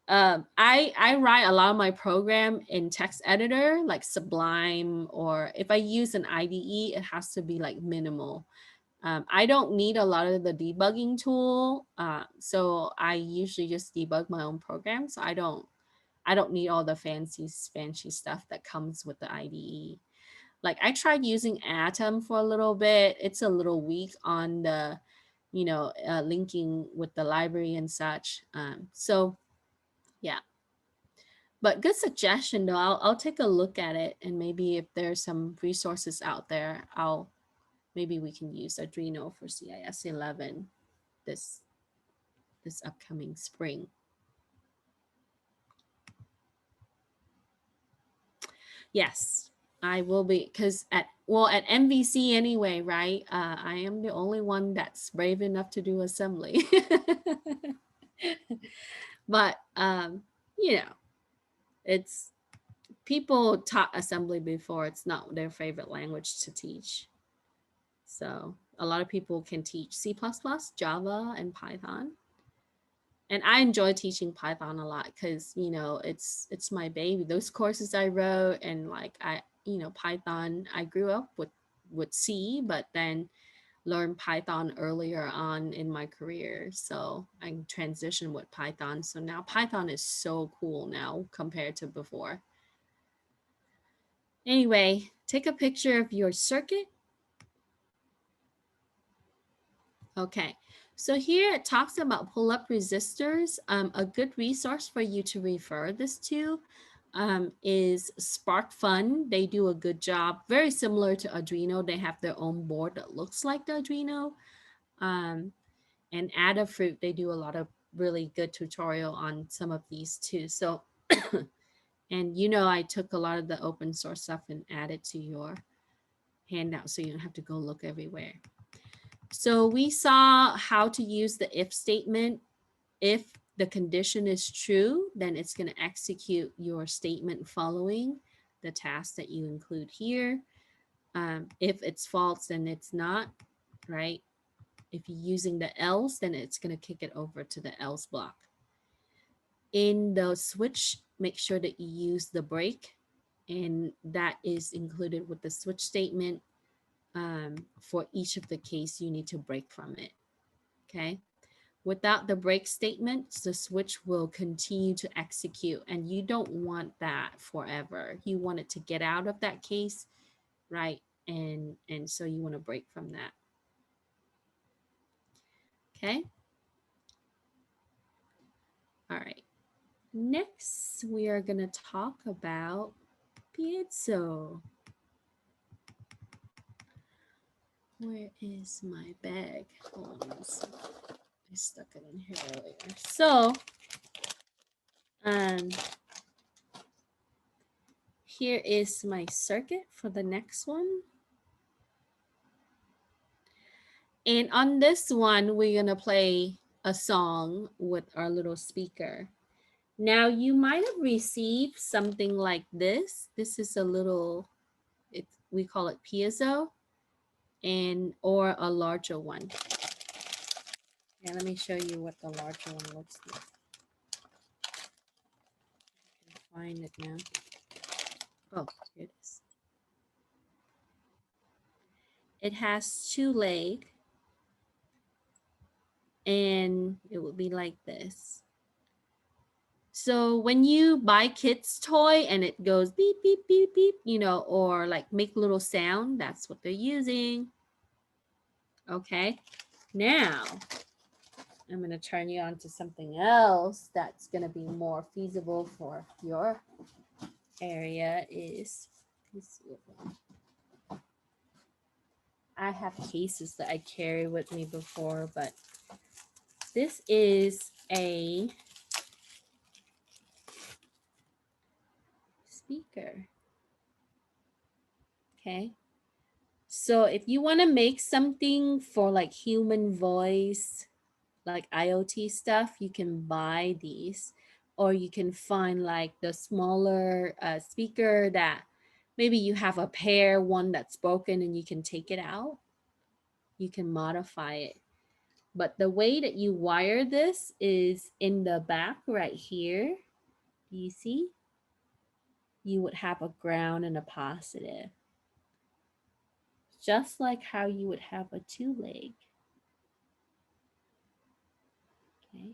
I write a lot of my program in text editor like Sublime, or if I use an IDE, it has to be like minimal. I don't need a lot of the debugging tool, so I usually just debug my own program. So I don't need all the fancy stuff that comes with the IDE. Like I tried using Atom for a little bit. It's a little weak on the, linking with the library and such. So yeah, but good suggestion though. I'll take a look at it, and maybe if there's some resources out there, maybe we can use Arduino for CIS11 this upcoming spring. Yes, I will be, because at MVC anyway, right? I am the only one that's brave enough to do assembly. But it's people taught assembly before. It's not their favorite language to teach. So a lot of people can teach C++, Java, and Python. And I enjoy teaching Python a lot because, it's my baby. Those courses I wrote, and like Python, I grew up with C, but then learned Python earlier on in my career. So I transitioned with Python. So now Python is so cool now compared to before. Anyway, take a picture of your circuit. Okay, so here it talks about pull-up resistors. A good resource for you to refer this to is SparkFun. They do a good job, very similar to Arduino. They have their own board that looks like the Arduino. And Adafruit, they do a lot of really good tutorial on some of these too. So, and I took a lot of the open source stuff and added to your handout so you don't have to go look everywhere. So we saw how to use the if statement. If the condition is true, then it's going to execute your statement following the task that you include here. If it's false, then it's not, right? If you're using the else, then it's going to kick it over to the else block. In the switch, make sure that you use the break, and that is included with the switch statement. For each of the case, you need to break from it. Okay. Without the break statements, the switch will continue to execute, and you don't want that forever. You want it to get out of that case, right? And so you want to break from that. Okay. All right. Next, we are going to talk about piezo. Where is my bag? Hold on, I stuck it in here earlier. So, here is my circuit for the next one. And on this one, we're going to play a song with our little speaker. Now, you might have received something like this. This is a little, we call it piezo, or a larger one. Yeah, let me show you what the larger one looks like. I can find it now. Oh, here it is. It has 2 legs, and it would be like this. So when you buy kids' toy and it goes beep, beep, beep, beep, or like make little sound, that's what they're using. Okay, now I'm going to turn you on to something else that's going to be more feasible for your area. I have cases that I carry with me before, but this is a speaker. Okay. So if you want to make something for like human voice, like IoT stuff, you can buy these, or you can find like the smaller speaker that maybe you have a pair, one that's broken, and you can take it out. You can modify it. But the way that you wire this is in the back right here. Do you see? You would have a ground and a positive, just like how you would have a 2-leg. Okay.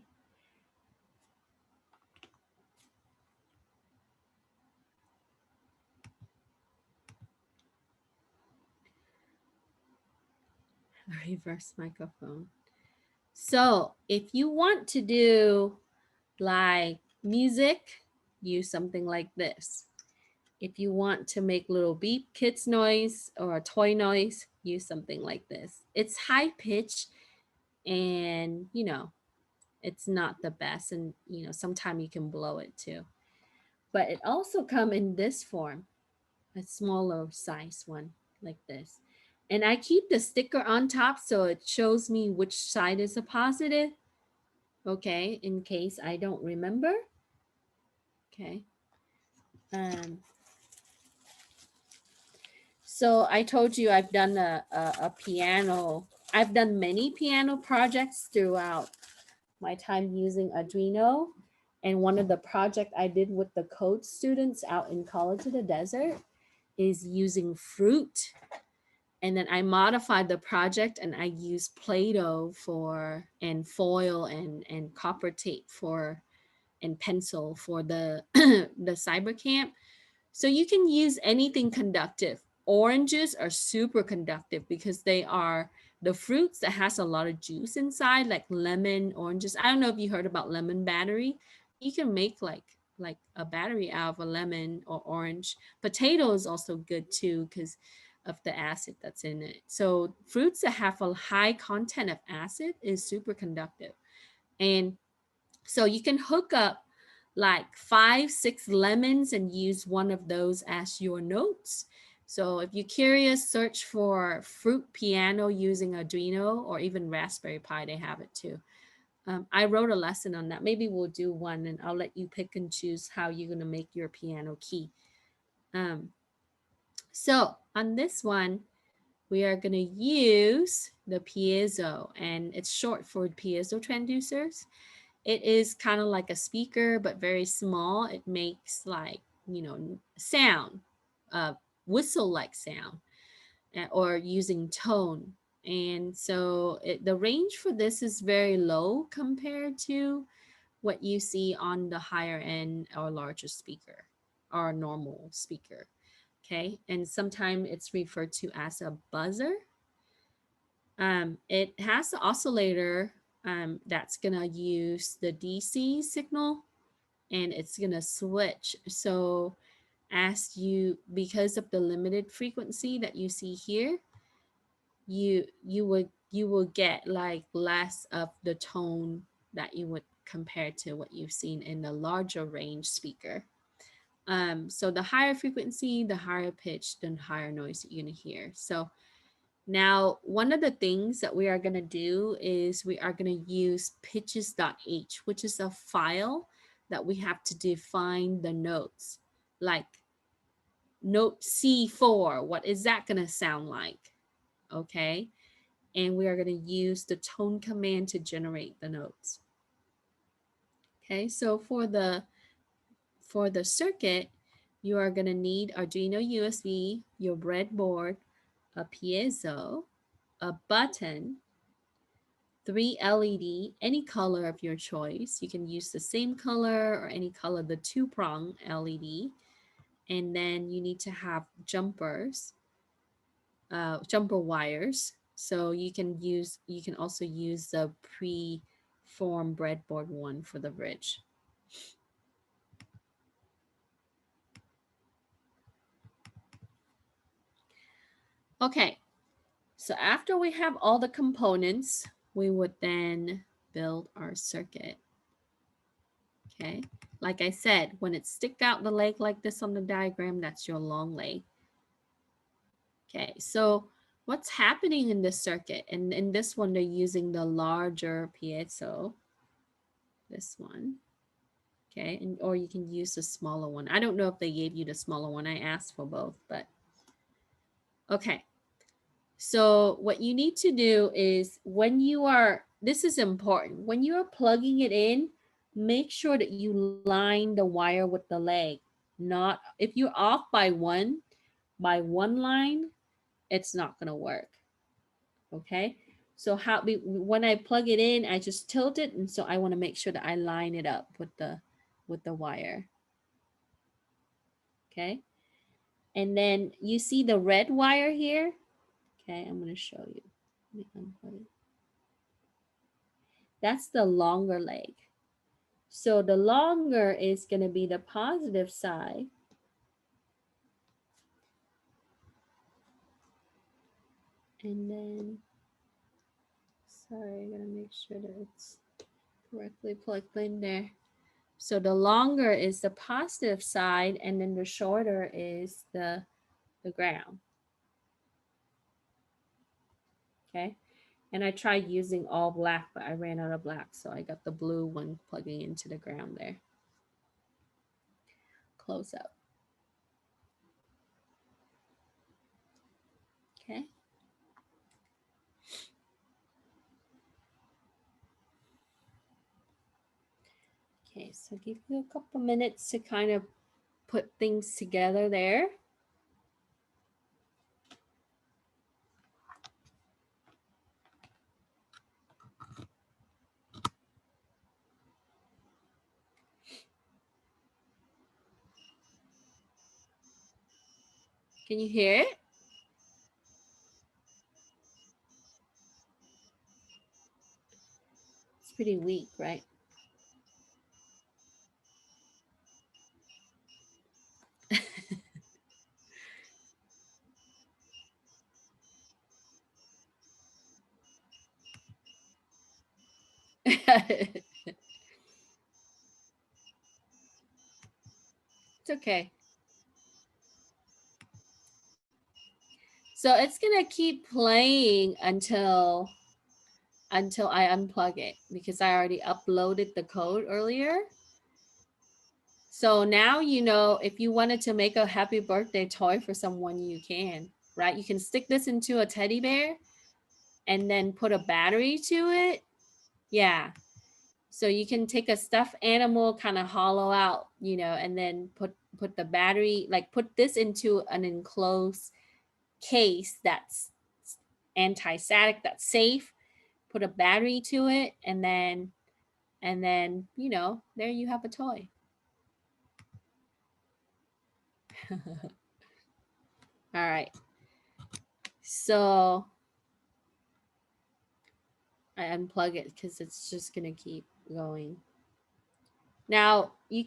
A reverse microphone. So if you want to do like music, use something like this. If you want to make little beep kids noise or a toy noise, use something like this. It's high pitch, and it's not the best, and sometimes you can blow it too. But it also come in this form, a smaller size one like this. And I keep the sticker on top so it shows me which side is a positive. Okay, in case I don't remember. Okay. So I told you I've done a piano. I've done many piano projects throughout my time using Arduino. And one of the projects I did with the code students out in College of the Desert is using fruit. And then I modified the project and I used Play-Doh and foil and copper tape and pencil for the the cyber camp. So you can use anything conductive. Oranges are super conductive because they are the fruits that has a lot of juice inside, like lemon, oranges. I don't know if you heard about lemon battery. You can make like a battery out of a lemon or orange. Potato is also good too because of the acid that's in it. So fruits that have a high content of acid is super conductive. And so you can hook up like 5-6 lemons and use one of those as your notes. So if you're curious, search for fruit piano using Arduino or even Raspberry Pi, they have it too. I wrote a lesson on that. Maybe we'll do one and I'll let you pick and choose how you're gonna make your piano key. So on this one, we are gonna use the piezo, and it's short for piezo transducers. It is kind of like a speaker, but very small. It makes like, sound, whistle-like sound, or using tone. And so the range for this is very low compared to what you see on the higher end or larger speaker or normal speaker. Okay. And sometimes it's referred to as a buzzer. It has the oscillator that's going to use the DC signal, and it's going to switch. So as you, because of the limited frequency that you see here, you will get like less of the tone that you would compare to what you've seen in the larger range speaker. So the higher frequency, the higher pitch, the higher noise that you're gonna hear. So now one of the things that we are gonna do is we are gonna use pitches.h, which is a file that we have to define the notes. Like note C4, what is that gonna sound like? Okay. And we are going to use the tone command to generate the notes. Okay, so for the circuit, you are going to need Arduino USB, your breadboard, a piezo, a button, 3 LED, any color of your choice. You can use the same color or any color, the 2-prong LED. And then you need to have jumpers, jumper wires. So you can also use the preformed breadboard one for the bridge. Okay, so after we have all the components, we would then build our circuit. Okay, like I said, when it stick out the leg like this on the diagram, that's your long leg. Okay, so what's happening in this circuit? And in this one, they're using the larger piezo, this one. Okay, and or you can use the smaller one. I don't know if they gave you the smaller one. I asked for both, but okay. So what you need to do is when you are, this is important, when you are plugging it in, make sure that you line the wire with the leg. Not, if you're off by one line, it's not gonna work. Okay, so when I plug it in, I just tilt it, and so I want to make sure that I line it up with the wire. Okay, and then you see the red wire here. Okay, I'm going to show you. Let me unplug it. That's the longer leg. So the longer is going to be the positive side. And then, sorry, I gotta make sure that it's correctly plugged in there. So the longer is the positive side, and then the shorter is the ground. Okay, and I tried using all black, but I ran out of black, so I got the blue one plugging into the ground there. Close up. Okay. Okay, so give you a couple minutes to kind of put things together there. Can you hear it? It's pretty weak, right? It's okay. So it's gonna keep playing until I unplug it, because I already uploaded the code earlier. So now you know, if you wanted to make a happy birthday toy for someone, you can, right? You can stick this into a teddy bear and then put a battery to it. Yeah. So you can take a stuffed animal, kind of hollow out, and then put the battery, like put this into an enclosed case that's anti-static, that's safe. Put a battery to it, and then you know, there you have a toy. All right. So I unplug it because it's just gonna keep going. Now you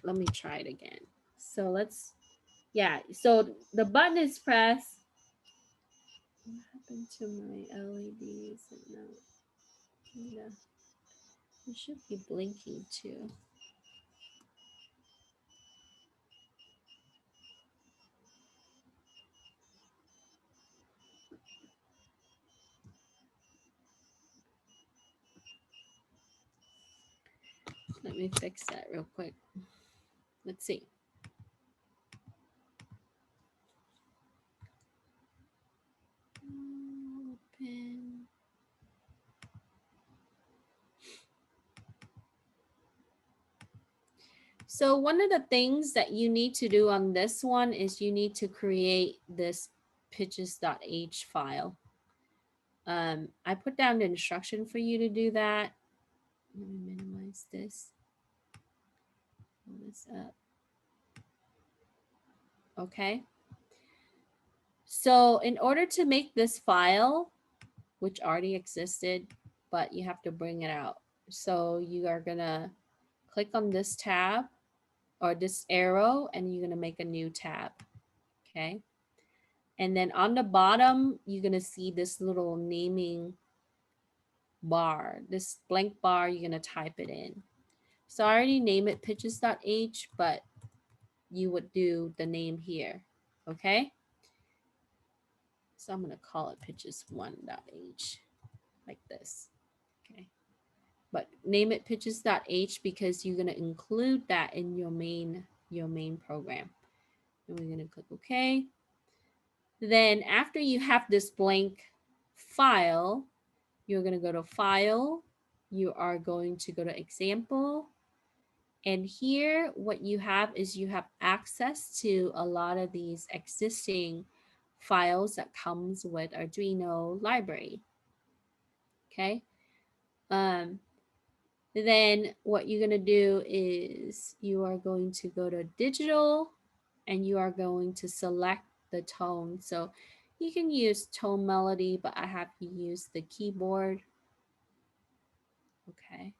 let me try it again. So let's yeah. So the button is pressed. What happened to my LEDs? No, no, it should be blinking too. Let me fix that real quick. Let's see. Open. So one of the things that you need to do on this one is you need to create this pitches.h file. I put down the instruction for you to do that. Let me minimize this. Pull this up. Okay. So in order to make this file, which already existed, but you have to bring it out. So you are gonna click on this tab or this arrow, and you're gonna make a new tab. Okay. And then on the bottom, you're gonna see this little naming bar, this blank bar, you're gonna type it in. So I already named it pitches.h, but you would do the name here. Okay. So I'm gonna call it pitches1.h like this. Okay. But name it pitches.h because you're gonna include that in your main program. And we're gonna click OK. Then after you have this blank file, you're gonna go to File. You are going to go to Example. And here, what you have is you have access to a lot of these existing files that comes with Arduino library. Okay. Then what you're going to do is you are going to go to digital and you are going to select the tone. So you can use tone melody, but I have you use the keyboard. Okay.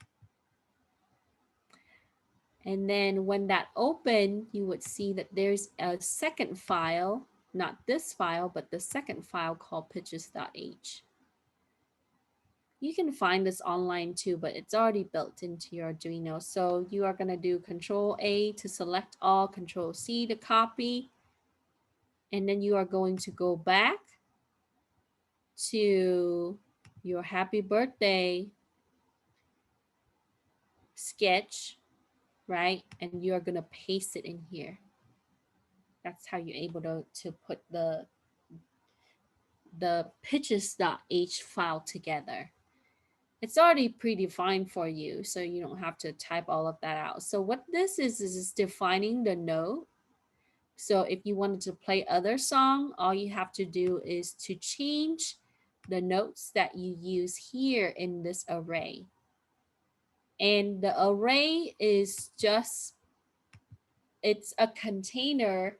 And then when that opened, you would see that there's a second file, not this file, but the second file called pitches.h. You can find this online too, but it's already built into your Arduino. So you are going to do Control A to select all, Control C to copy. And then you are going to go back to your happy birthday sketch, right? And you are going to paste it in here. That's how you're able to put the pitches.h file together. It's already predefined for you, so you don't have to type all of that out. So what this is defining the note. So if you wanted to play other song, all you have to do is to change the notes that you use here in this array. And the array is just, it's a container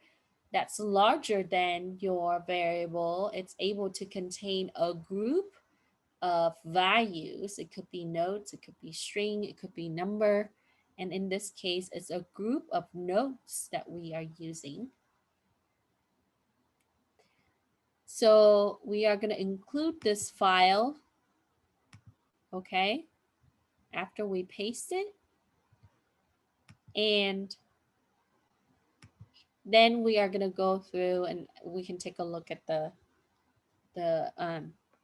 that's larger than your variable. It's able to contain a group of values. It could be notes, it could be string, it could be number. And in this case, it's a group of notes that we are using. So we are going to include this file, okay, after we paste it. And then we are going to go through and we can take a look at the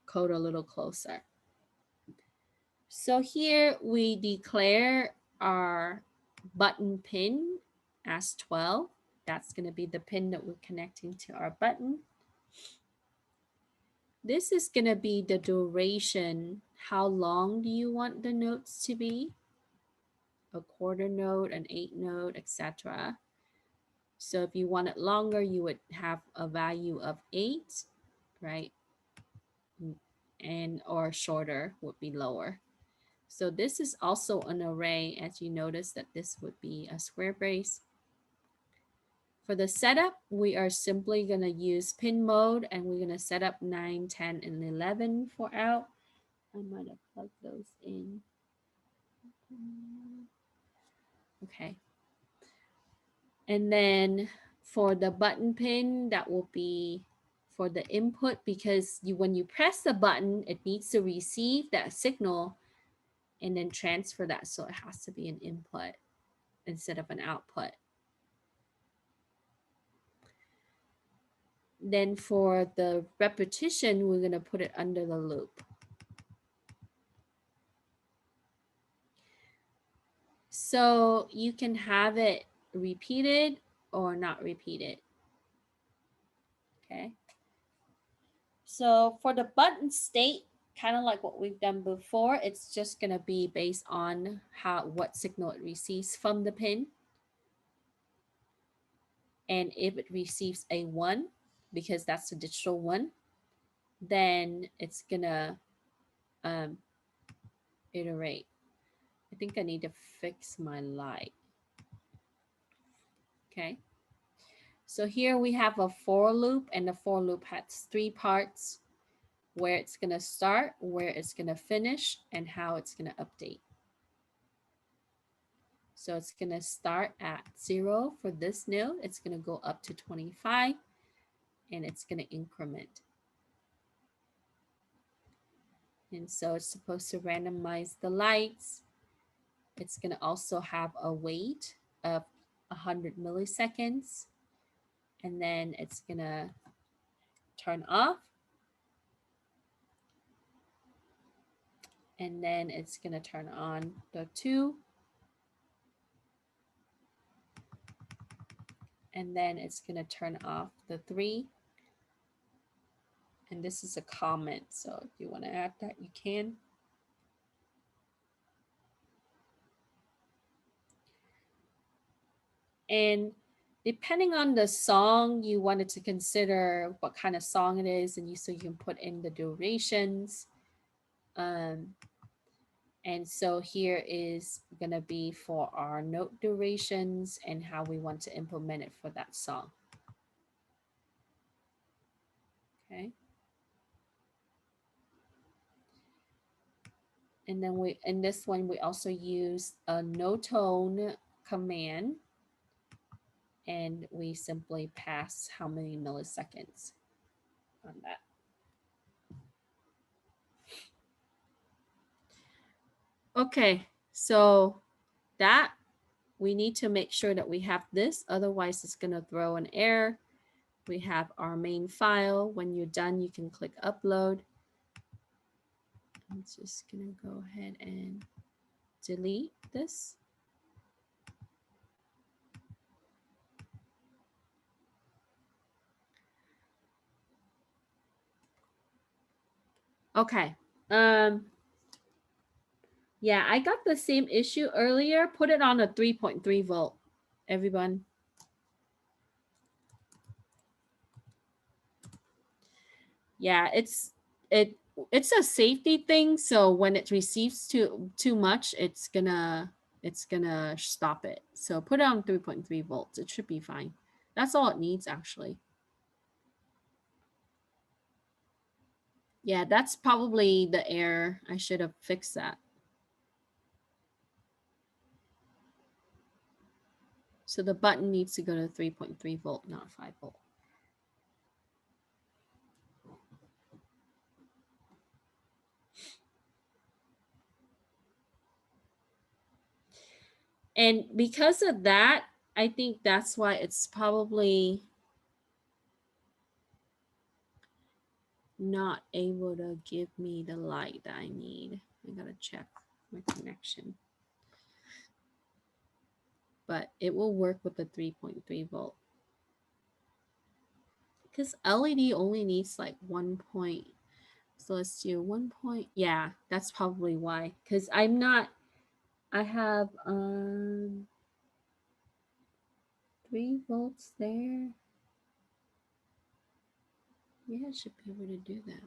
code a little closer. So here we declare our button pin as 12. That's going to be the pin that we're connecting to our button. This is going to be the duration. How long do you want the notes to be? A quarter note, an 8 note, etc. So if you want it longer, you would have a value of 8, right? and or shorter would be lower. So this is also an array, as you notice that this would be a square brace. For the setup, we are simply going to use pin mode, and we're going to set up 9, 10, and 11 for out. I might have plugged those in. Okay. And then for the button pin, that will be for the input, because when you press the button, it needs to receive that signal and then transfer that. So it has to be an input instead of an output. Then for the repetition, we're going to put it under the loop. So you can have it repeated or not repeated. Okay. So for the button state, kind of like what we've done before, it's just going to be based on what signal it receives from the pin. And if it receives a 1, because that's the digital 1, then it's going to iterate. I think I need to fix my light. Okay. So here we have a for loop, and the for loop has 3 parts: where it's going to start, where it's going to finish, and how it's going to update. So it's going to start at 0 for this node. It's going to go up to 25, and it's going to increment. And so it's supposed to randomize the lights. It's going to also have a wait of 100 milliseconds. And then it's going to turn off. And then it's going to turn on the 2. And then it's going to turn off the 3. And this is a comment, so if you want to add that, you can. And depending on the song, you wanted to consider what kind of song it is, and so you can put in the durations. And so here is going to be for our note durations and how we want to implement it for that song. Okay. And then in this one, we also use a no tone command, and we simply pass how many milliseconds on that. Okay, so that we need to make sure that we have this, otherwise it's going to throw an error. We have our main file. When you're done, you can click upload. I'm just going to go ahead and delete this. Okay. Yeah, I got the same issue earlier. Put it on a 3.3 volt, everyone. Yeah, it's a safety thing. So when it receives too much, it's gonna stop it. So put it on 3.3 volts. It should be fine. That's all it needs, actually. Yeah, that's probably the error. I should have fixed that. So the button needs to go to 3.3 volt, not 5 volt. And because of that, I think that's why it's probably not able to give me the light that I need. I gotta check my connection. But it will work with the 3.3 volt. Because LED only needs like 1 point. So let's do 1 point. Yeah, that's probably why. Because I have 3 volts there. Yeah, I should be able to do that,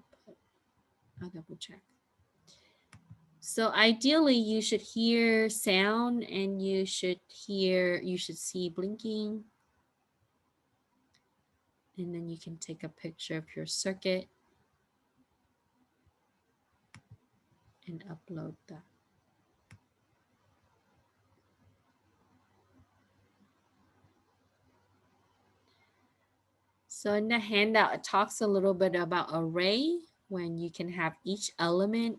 but I'll double check. So ideally you should hear sound and you should see blinking. And then you can take a picture of your circuit and upload that. So in the handout, it talks a little bit about array, when you can have each element,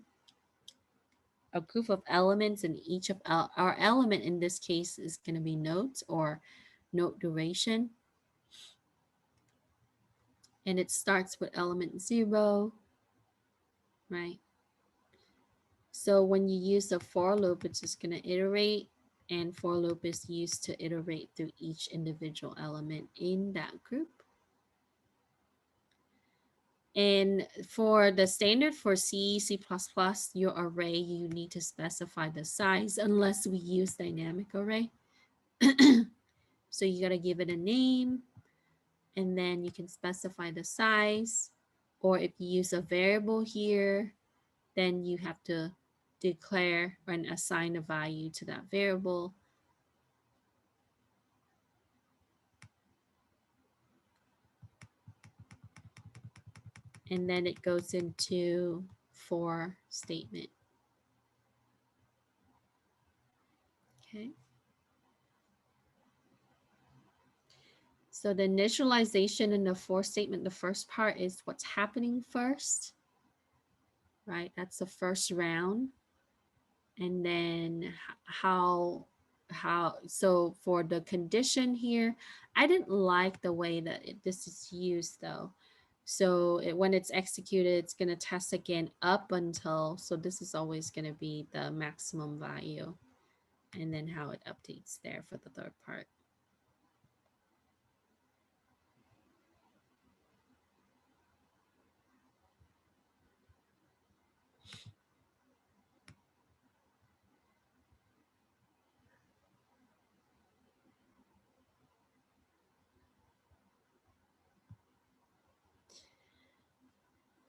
a group of elements, and each of our element in this case is going to be notes or note duration. And it starts with element 0, right? So when you use the for loop, it's just going to iterate, and for loop is used to iterate through each individual element in that group. And for the standard for C, C++, your array, you need to specify the size unless we use dynamic array. So you got to give it a name, and then you can specify the size. Or if you use a variable here, then you have to declare and assign a value to that variable. And then it goes into for statement. Okay. So the initialization in the for statement, the first part is what's happening first, right? That's the first round. And then so for the condition here, I didn't like the way that this is used though. So when it's executed, it's going to test again up until, so this is always going to be the maximum value, and then how it updates there for the third part.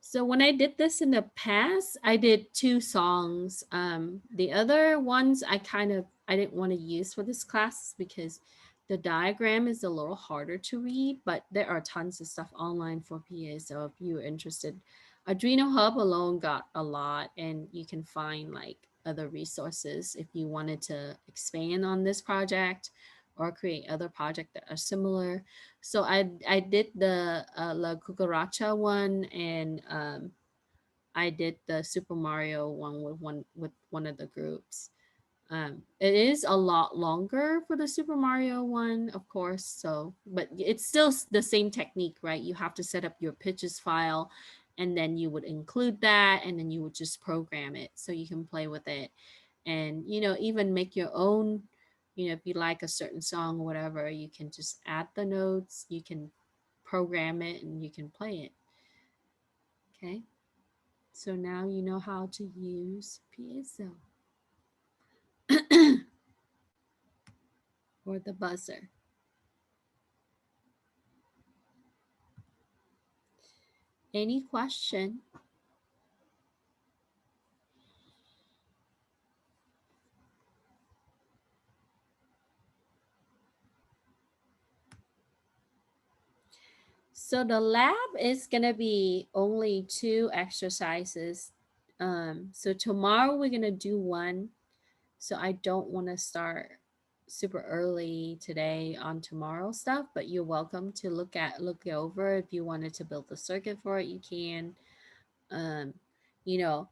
So when I did this in the past, I did 2 songs. The other ones I didn't want to use for this class because the diagram is a little harder to read, but there are tons of stuff online for PA. So if you're interested, Arduino Hub alone got a lot, and you can find like other resources if you wanted to expand on this project or create other projects that are similar. So I did the La Cucaracha one, and I did the Super Mario one with one of the groups. It is a lot longer for the Super Mario one, of course. So, but it's still the same technique, right? You have to set up your pitches file, and then you would include that, and then you would just program it so you can play with it, and even make your own. If you like a certain song or whatever, you can just add the notes. You can program it, and you can play it. Okay. So now you know how to use Piezo. Or the buzzer. Any question? So the lab is going to be only 2 exercises. So tomorrow we're going to do 1. So I don't want to start super early today on tomorrow's stuff, but you're welcome to look it over. If you wanted to build the circuit for it, you can. You know,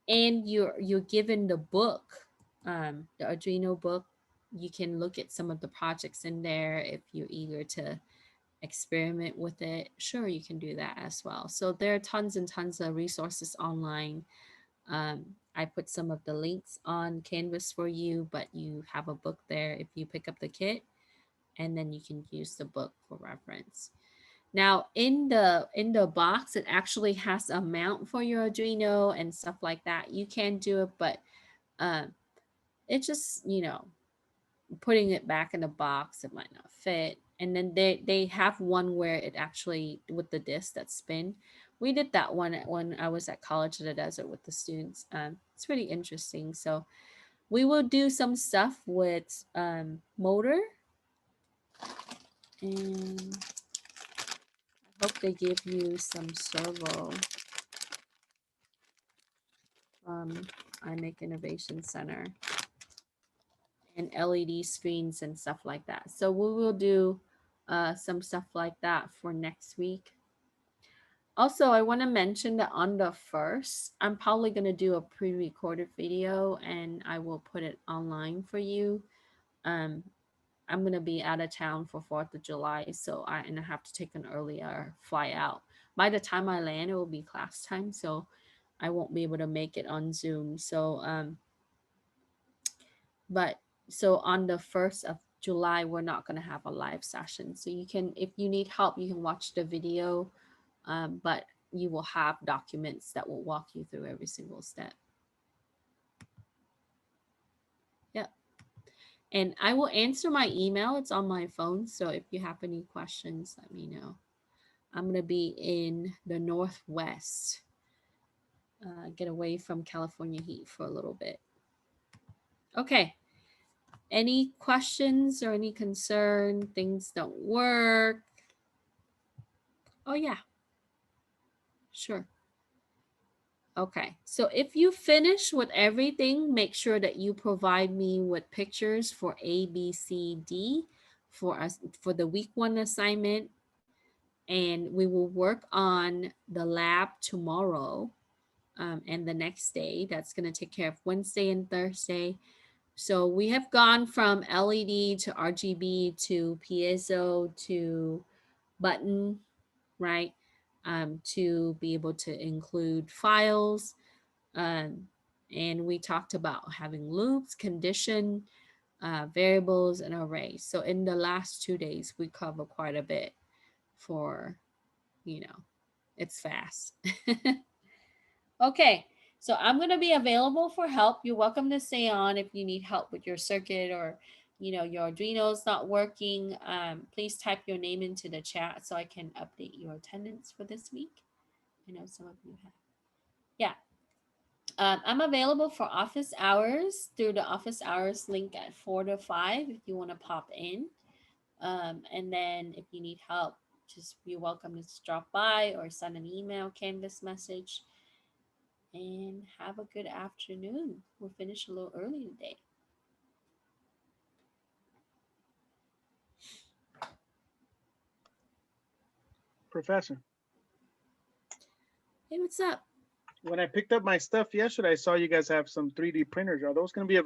and you're given the book, the Arduino book. You can look at some of the projects in there if you're eager to experiment with it. Sure, you can do that as well. So there are tons and tons of resources online. I put some of the links on Canvas for you, but you have a book there if you pick up the kit, and then you can use the book for reference. Now in the box, it actually has a mount for your Arduino and stuff like that. You can do it, but it just, putting it back in the box, it might not fit. And then they have one where it actually, with the disc that spin, We did that one when I was at college in the desert with the students. It's pretty interesting. So we will do some stuff with motor, and I hope they give you some servo from iMake Innovation Center, and LED screens and stuff like that. So we will do some stuff like that for next week. Also, I want to mention that on the 1st, I'm probably going to do a pre-recorded video and I will put it online for you. I'm going to be out of town for 4th of July, so I have to take an earlier flight out. By the time I land, it will be class time, so I won't be able to make it on Zoom. So so on the 1st of July, we're not going to have a live session. So you can, if you need help, you can watch the video, but you will have documents that will walk you through every single step. Yep. And I will answer my email. It's on my phone. So if you have any questions, let me know. I'm going to be in the Northwest, get away from California heat for a little bit. Okay. Any questions or any concern? Things don't work? Oh, yeah. Sure. Okay. So if you finish with everything, make sure that you provide me with pictures for A, B, C, D for us for the week 1 assignment. And we will work on the lab tomorrow and the next day. That's going to take care of Wednesday and Thursday. So we have gone from LED to RGB to piezo to button, right? To be able to include files. And we talked about having loops, condition, variables, and arrays. So in the last 2 days, we cover quite a bit for, it's fast. Okay. So I'm going to be available for help. You're welcome to stay on if you need help with your circuit or, your Arduino is not working. Please type your name into the chat so I can update your attendance for this week. I know some of you have. Yeah. I'm available for office hours through the office hours link at 4 to 5 if you want to pop in. And then if you need help, just you're welcome to drop by or send an email, Canvas message. And have a good afternoon. We'll finish a little early today. Professor, Hey, what's up? when I picked up my stuff yesterday, I saw you guys have some 3D printers. Are those going to be